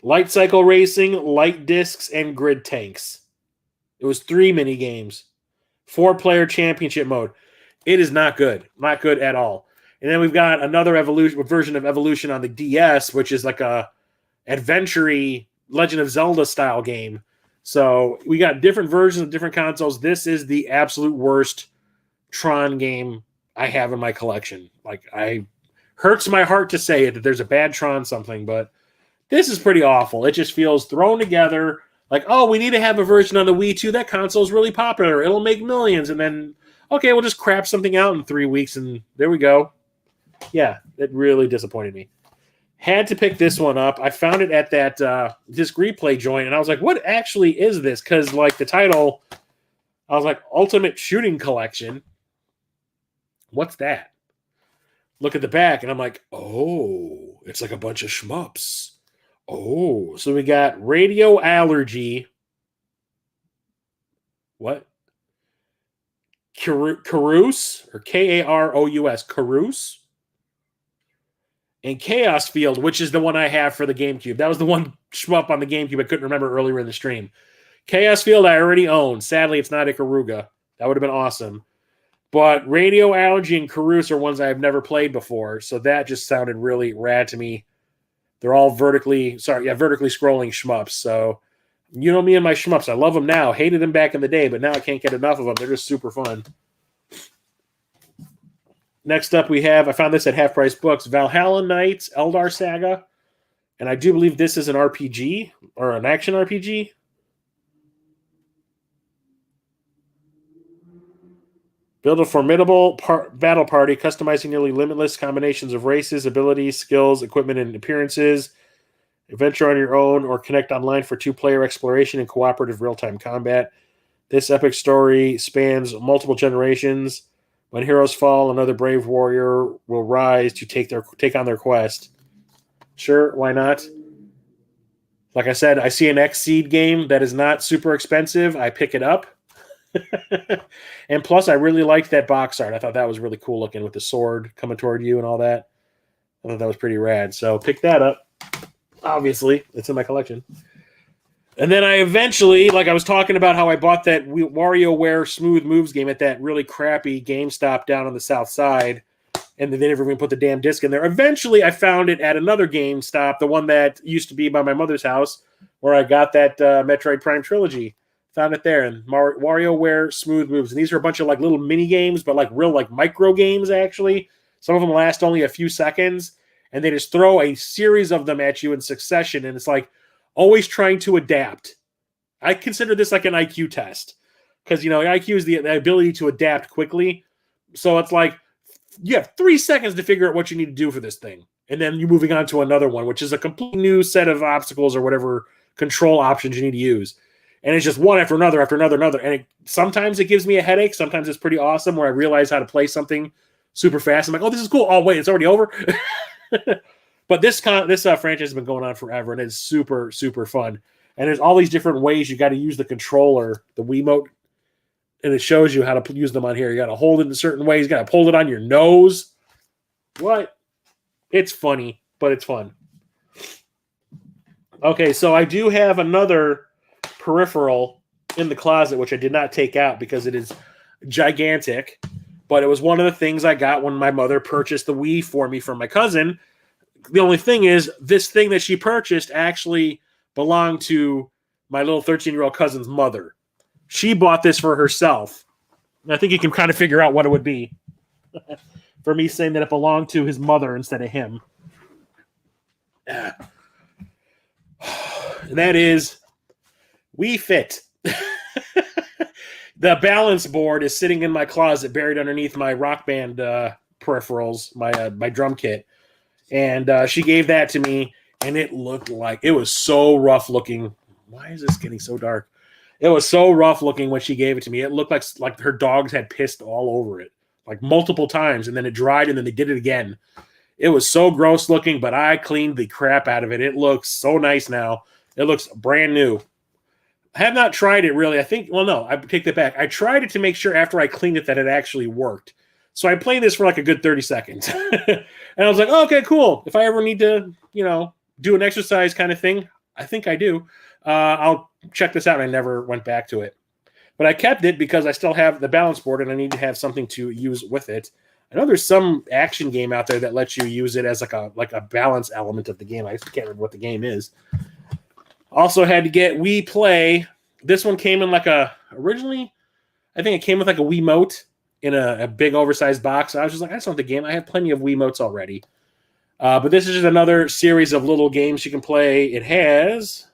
Light Cycle Racing, Light Discs, and Grid Tanks. It was 3 mini games. 4-player championship mode. It is not good. Not good at all. And then we've got another version of Evolution on the DS, which is like a adventure-y Legend of Zelda style game. So we got different versions of different consoles. This is the absolute worst Tron game I have in my collection. Like, hurts my heart to say it that there's a bad Tron something, but this is pretty awful. It just feels thrown together like, oh, we need to have a version on the Wii too. That console is really popular. It'll make millions. And then, okay, we'll just crap something out in 3 weeks and there we go. Yeah, it really disappointed me. Had to pick this one up. I found it at that disc replay joint and I was like, what actually is this? Because like the title, I was like, Ultimate Shooting Collection. What's that? Look at the back, and I'm like, oh, it's like a bunch of shmups. Oh, so we got Radio Allergy. What? Karous, or Karous, Karous. And Chaos Field, which is the one I have for the GameCube. That was the one shmup on the GameCube I couldn't remember earlier in the stream. Chaos Field I already own. Sadly, it's not Ikaruga. That would have been awesome. But Radio Allergy and Karous are ones I've never played before, so that just sounded really rad to me. They're all vertically scrolling shmups. So, you know me and my shmups. I love them now. Hated them back in the day, but now I can't get enough of them. They're just super fun. Next up we have, I found this at Half Price Books, Valhalla Knights, Eldar Saga. And I do believe this is an RPG or an action RPG. Build a formidable battle party, customizing nearly limitless combinations of races, abilities, skills, equipment, and appearances. Adventure on your own or connect online for 2-player exploration and cooperative real-time combat. This epic story spans multiple generations. When heroes fall, another brave warrior will rise to take on their quest. Sure, why not? Like I said, I see an Xseed game that is not super expensive. I pick it up. And plus, I really liked that box art. I thought that was really cool looking with the sword coming toward you and all that. I thought that was pretty rad. So pick that up. Obviously, it's in my collection. And then I eventually, like I was talking about how I bought that WarioWare Smooth Moves game at that really crappy GameStop down on the south side, and they never even put the damn disc in there. Eventually, I found it at another GameStop, the one that used to be by my mother's house, where I got that Metroid Prime trilogy. Found it there, and WarioWare Smooth Moves. And these are a bunch of like little mini games, but like real like micro games actually. Some of them last only a few seconds, and they just throw a series of them at you in succession, and it's like always trying to adapt. I consider this like an IQ test because, you know, IQ is the ability to adapt quickly. So it's like you have 3 seconds to figure out what you need to do for this thing. And then you're moving on to another one, which is a completely new set of obstacles or whatever control options you need to use. And it's just one after another, after another, another. And sometimes it gives me a headache. Sometimes it's pretty awesome where I realize how to play something super fast. I'm like, oh, this is cool. Oh, wait, it's already over. But this franchise has been going on forever, and it's super, super fun. And there's all these different ways you got to use the controller, the Wiimote, and it shows you how to use them on here. You got to hold it in certain ways. You got to pull it on your nose. What? It's funny, but it's fun. Okay, so I do have another peripheral in the closet, which I did not take out because it is gigantic. But it was one of the things I got when my mother purchased the Wii for me from my cousin. The only thing is, this thing that she purchased actually belonged to my little 13-year-old cousin's mother. She bought this for herself. And I think you can kind of figure out what it would be. For me saying that it belonged to his mother instead of him. And that is Wii Fit. The balance board is sitting in my closet, buried underneath my Rock Band peripherals, my drum kit. And she gave that to me, and it looked like it was so rough looking. Why is this getting so dark? It was so rough looking when she gave it to me. It looked like her dogs had pissed all over it, like multiple times, and then it dried, and then they did it again. It was so gross looking, but I cleaned the crap out of it. It looks so nice now. It looks brand new. I have not tried it really. I take that back. I tried it to make sure after I cleaned it that it actually worked. So I played this for like a good 30 seconds. And I was like, oh, okay, cool. If I ever need to, do an exercise kind of thing, I think I do. I'll check this out. And I never went back to it. But I kept it because I still have the balance board and I need to have something to use with it. I know there's some action game out there that lets you use it as like a balance element of the game. I just can't remember what the game is. Also had to get Wii Play. This one came in originally, I think it came with like a Wiimote in a big oversized box. I was just like, I just want the game. I have plenty of Wiimotes already. But this is just another series of little games you can play. It has,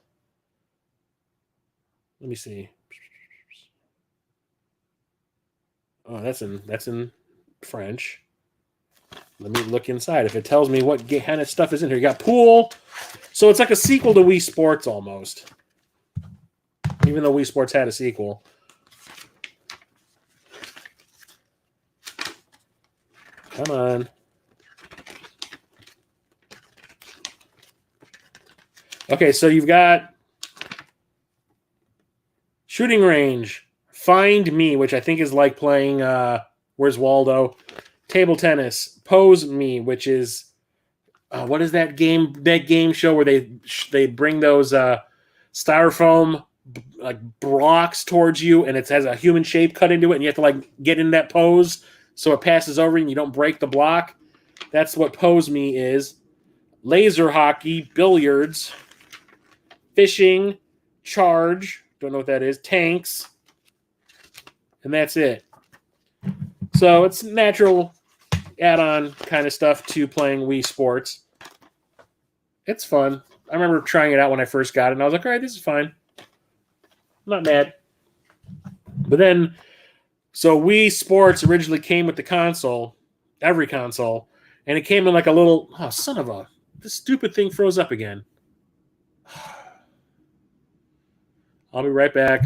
let me see. Oh, that's in French. Let me look inside. If it tells me what kind of stuff is in here. You got pool. So it's like a sequel to Wii Sports almost. Even though Wii Sports had a sequel. Come on. Okay, so you've got shooting range, Find Me, which I think is like playing Where's Waldo? Table tennis, Pose Me, which is what is that game? That game show where they bring those styrofoam like blocks towards you, and it has a human shape cut into it, and you have to like get in that pose so it passes over and you don't break the block. That's what Pose Me is. Laser hockey, billiards, fishing, charge. Don't know what that is. Tanks. And that's it. So it's natural add-on kind of stuff to playing Wii Sports. It's fun. I remember trying it out when I first got it, and I was like, all right, this is fine. I'm not mad. But then, so Wii Sports originally came with the console, every console, and it came in like a little, oh, son of a, this stupid thing froze up again. I'll be right back.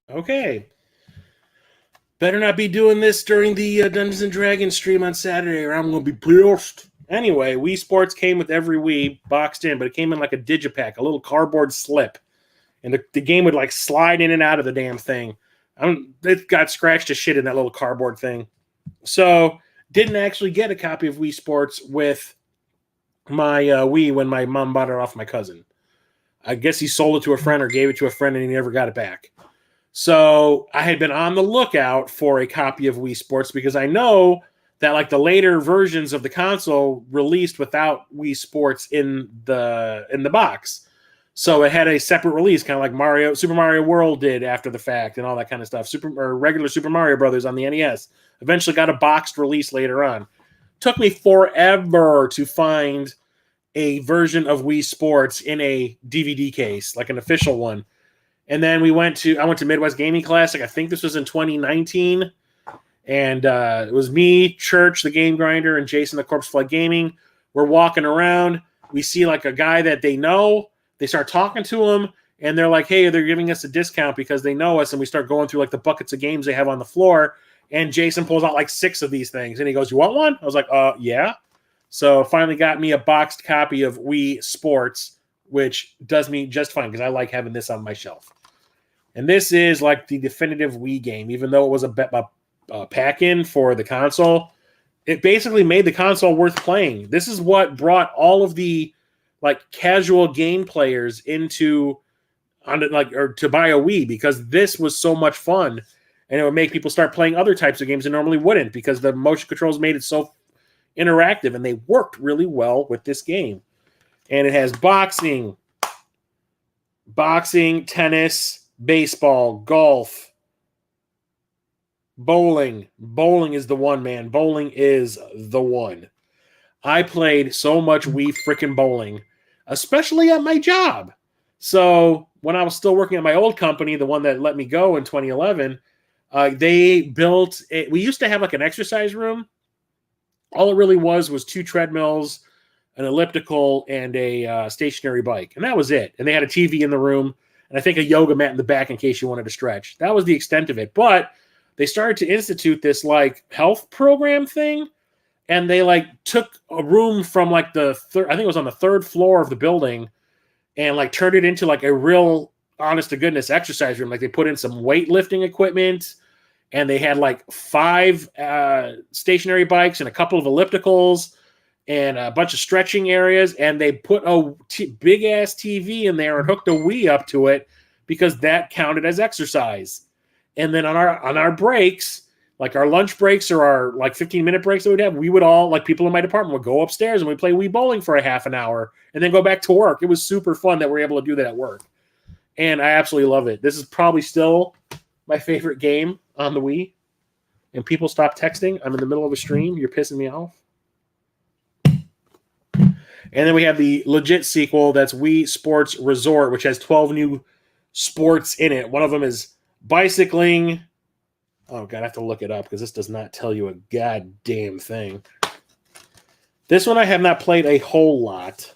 Okay. Better not be doing this during the Dungeons and Dragons stream on Saturday, or I'm going to be pissed. Anyway, Wii Sports came with every Wii boxed in, but it came in like a digipack, a little cardboard slip, and the game would like slide in and out of the damn thing. It got scratched to shit in that little cardboard thing. So didn't actually get a copy of Wii Sports with my Wii when my mom bought it off my cousin. I guess he sold it to a friend or gave it to a friend, and he never got it back. So I had been on the lookout for a copy of Wii Sports because I know that like the later versions of the console released without Wii Sports in the box. So it had a separate release, kind of like Super Mario World did after the fact and all that kind of stuff. Regular Super Mario Brothers on the NES. Eventually got a boxed release later on. Took me forever to find a version of Wii Sports in a DVD case, like an official one. And then I went to Midwest Gaming Classic. I think this was in 2019. And it was me, Church, the Game Grinder, and Jason, the Corpse Flood Gaming. We're walking around. We see like a guy that they know. They start talking to him. And they're like, hey, they're giving us a discount because they know us. And we start going through like the buckets of games they have on the floor. And Jason pulls out like 6 of these things. And he goes, you want one? I was like, yeah. So finally got me a boxed copy of Wii Sports, which does me just fine because I like having this on my shelf. And this is like the definitive Wii game, even though it was a pack-in for the console. It basically made the console worth playing. This is what brought all of the like casual game players to buy a Wii, because this was so much fun, and it would make people start playing other types of games they normally wouldn't, because the motion controls made it so interactive, and they worked really well with this game. And it has boxing, tennis, baseball, golf, bowling. Bowling is the one, man. Bowling is the one. I played so much Wii freaking bowling, especially at my job. So when I was still working at my old company, the one that let me go in 2011, they built it. We used to have like an exercise room. All it really was 2 treadmills, an elliptical, and a stationary bike. And that was it. And they had a TV in the room, and I think a yoga mat in the back in case you wanted to stretch. That was the extent of it. But they started to institute this like health program thing, and they like took a room from like I think it was on the 3rd floor of the building, and like turned it into like a real honest to goodness exercise room. Like they put in some weightlifting equipment, and they had like 5 stationary bikes and a couple of ellipticals and a bunch of stretching areas, and they put a big-ass TV in there and hooked a Wii up to it because that counted as exercise. And then on our breaks, like our lunch breaks or our like 15-minute breaks that we'd have, we would all, like people in my department would go upstairs and we'd play Wii bowling for a half an hour and then go back to work. It was super fun that we're able to do that at work. And I absolutely love it. This is probably still my favorite game on the Wii. And people stop texting. I'm in the middle of a stream. You're pissing me off. And then we have the legit sequel that's Wii Sports Resort, which has 12 new sports in it. One of them is bicycling. Oh, God, I have to look it up because this does not tell you a goddamn thing. This one I have not played a whole lot.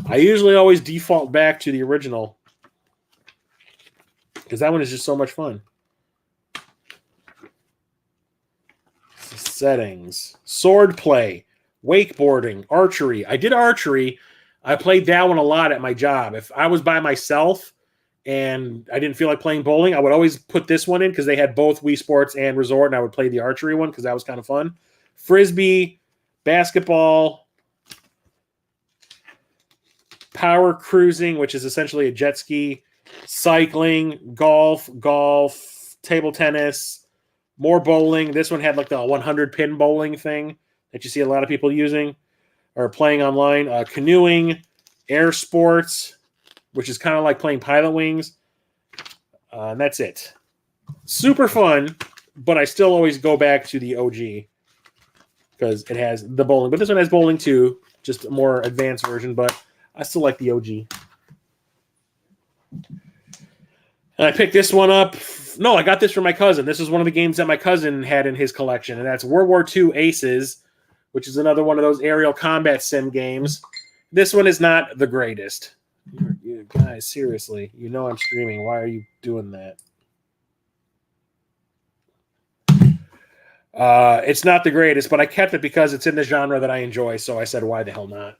I usually always default back to the original because that one is just so much fun. Settings. Sword play. Wakeboarding. Archery. I did archery. I played that one a lot at my job. If I was by myself and I didn't feel like playing bowling, I would always put this one in because they had both Wii Sports and Resort, and I would play the archery one because that was kind of fun. Frisbee, basketball, power cruising, which is essentially a jet ski, cycling, golf, table tennis, more bowling. This one had like the 100-pin bowling thing that you see a lot of people using or playing online. Canoeing, air sports, which is kind of like playing Pilot Wings. And that's it. Super fun, but I still always go back to the OG because it has the bowling. But this one has bowling too, just a more advanced version, but I still like the OG. And I picked this one up. No, I got this from my cousin. This is one of the games that my cousin had in his collection, and that's World War II Aces, which is another one of those aerial combat sim games. This one is not the greatest. You guys, seriously, you know I'm streaming. Why are you doing that? It's not the greatest, but I kept it because it's in the genre that I enjoy, so I said, why the hell not?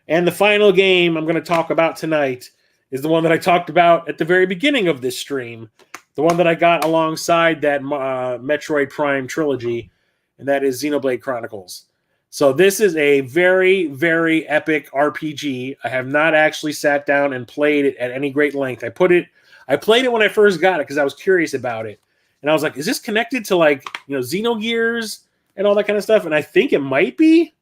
And the final game I'm going to talk about tonight is the one that I talked about at the very beginning of this stream, the one that I got alongside that Metroid Prime trilogy, and that is Xenoblade Chronicles. So this is a very, very epic RPG. I have not actually sat down and played it at any great length. I played it when I first got it because I was curious about it. And I was like, is this connected to like, Xenogears and all that kind of stuff? And I think it might be,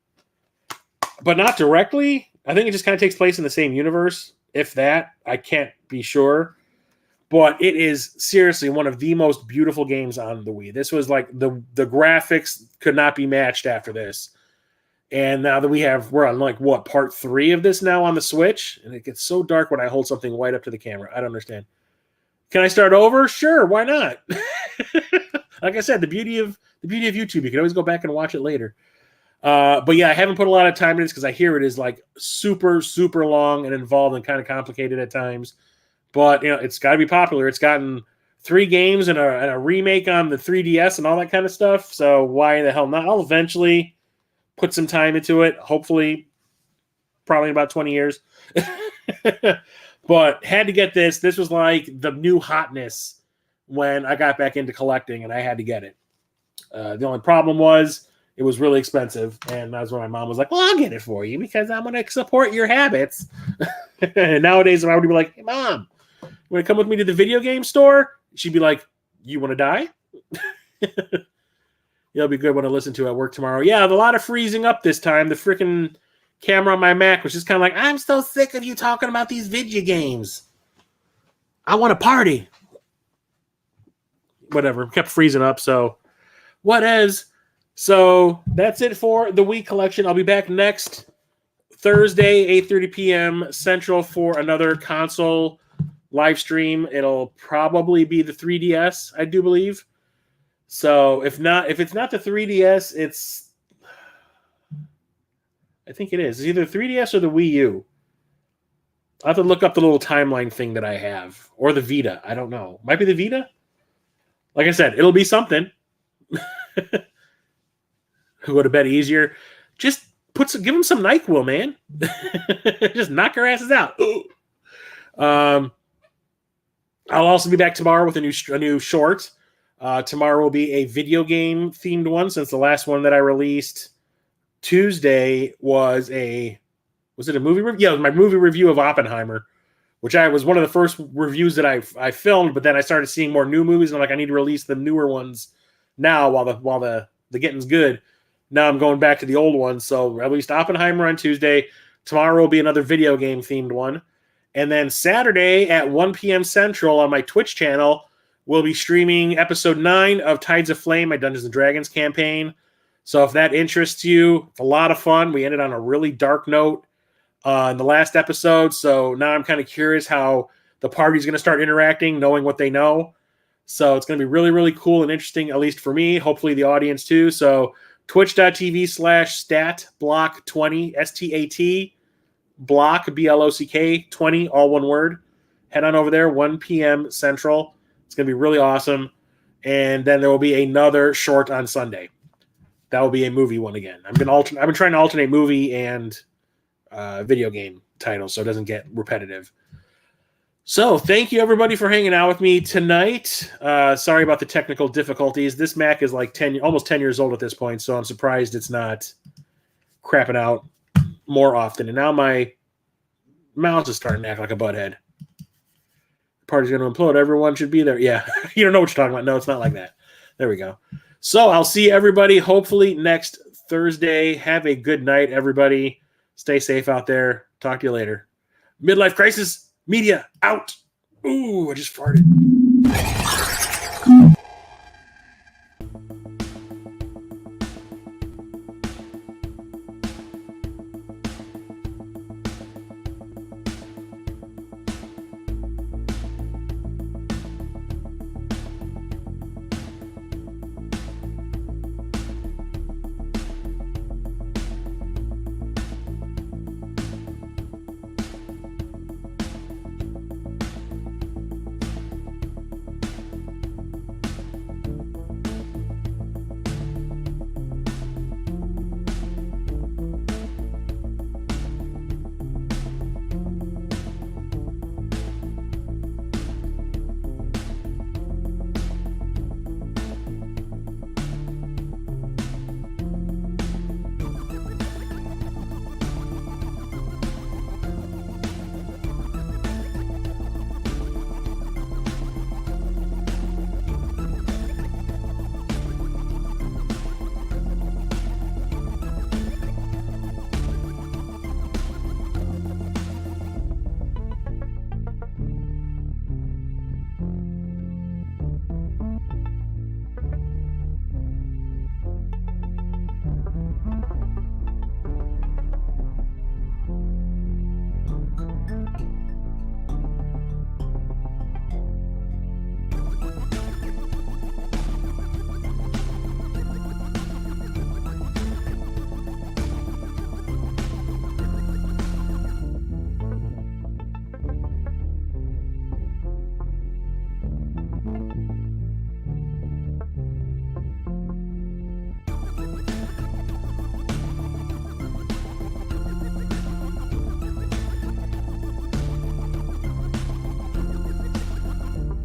but not directly. I think it just kind of takes place in the same universe. If that, I can't be sure. But it is seriously one of the most beautiful games on the Wii. This was like the graphics could not be matched after this. And now that we're on like what, part 3 of this now on the Switch, and it gets so dark when I hold something white up to the camera. I don't understand. Can I start over? Sure, why not? Like I said, the beauty of YouTube, you can always go back and watch it later. But yeah, I haven't put a lot of time in this because I hear it is like super, super long and involved and kind of complicated at times. But it's got to be popular. It's gotten 3 games and a remake on the 3DS and all that kind of stuff. So why the hell not? I'll eventually put some time into it. Hopefully, probably in about 20 years. But had to get this. This was like the new hotness when I got back into collecting, and I had to get it. The only problem was it was really expensive, and that's when my mom was like, well, I'll get it for you because I'm going to support your habits. And nowadays, I would be like, hey, Mom, you want to come with me to the video game store? She'd be like, you want to die? It'll be good one to listen to at work tomorrow. Yeah, a lot of freezing up this time. The freaking camera on my Mac was just kind of like, I'm so sick of you talking about these video games. I want to party. Whatever. Kept freezing up, so whatevs. So that's it for the Wii collection. I'll be back next Thursday, 8:30 p.m. Central for another console live stream. It'll probably be the 3DS, I do believe. So if it's not the 3DS, I think it is. It's either 3DS or the Wii U. I'll have to look up the little timeline thing that I have. Or the Vita. I don't know. Might be the Vita? Like I said, it'll be something. Who would have bet easier? Just give them some NyQuil, man. Just knock your asses out. I'll also be back tomorrow with a new short. Tomorrow will be a video game themed one, since the last one that I released Tuesday was it a movie review? Yeah, it was my movie review of Oppenheimer, which was one of the first reviews that I filmed, but then I started seeing more new movies, and I'm like, I need to release the newer ones now while the getting's good. Now I'm going back to the old ones, so I released Oppenheimer on Tuesday. Tomorrow will be another video game themed one. And then Saturday at 1 p.m. Central on my Twitch channel, we'll be streaming episode 9 of Tides of Flame, my Dungeons & Dragons campaign. So if that interests you, it's a lot of fun. We ended on a really dark note in the last episode, so now I'm kind of curious how the party's going to start interacting, knowing what they know. So it's going to be really, really cool and interesting, at least for me, hopefully the audience too. So twitch.tv/statblock20, STAT, block, BLOCK 20, all one word. Head on over there, 1 p.m. Central. It's going to be really awesome. And then there will be another short on Sunday. That will be a movie one again. I've been trying to alternate movie and video game titles so it doesn't get repetitive. So thank you everybody for hanging out with me tonight. Sorry about the technical difficulties. This Mac is like almost 10 years old at this point, so I'm surprised it's not crapping out more often. And now my mouse is starting to act like a butthead. The party's going to implode. Everyone should be there. Yeah, you don't know what you're talking about. No, it's not like that. There we go. So I'll see everybody hopefully next Thursday. Have a good night, everybody. Stay safe out there. Talk to you later. Midlife Crisis Media out. Ooh, I just farted.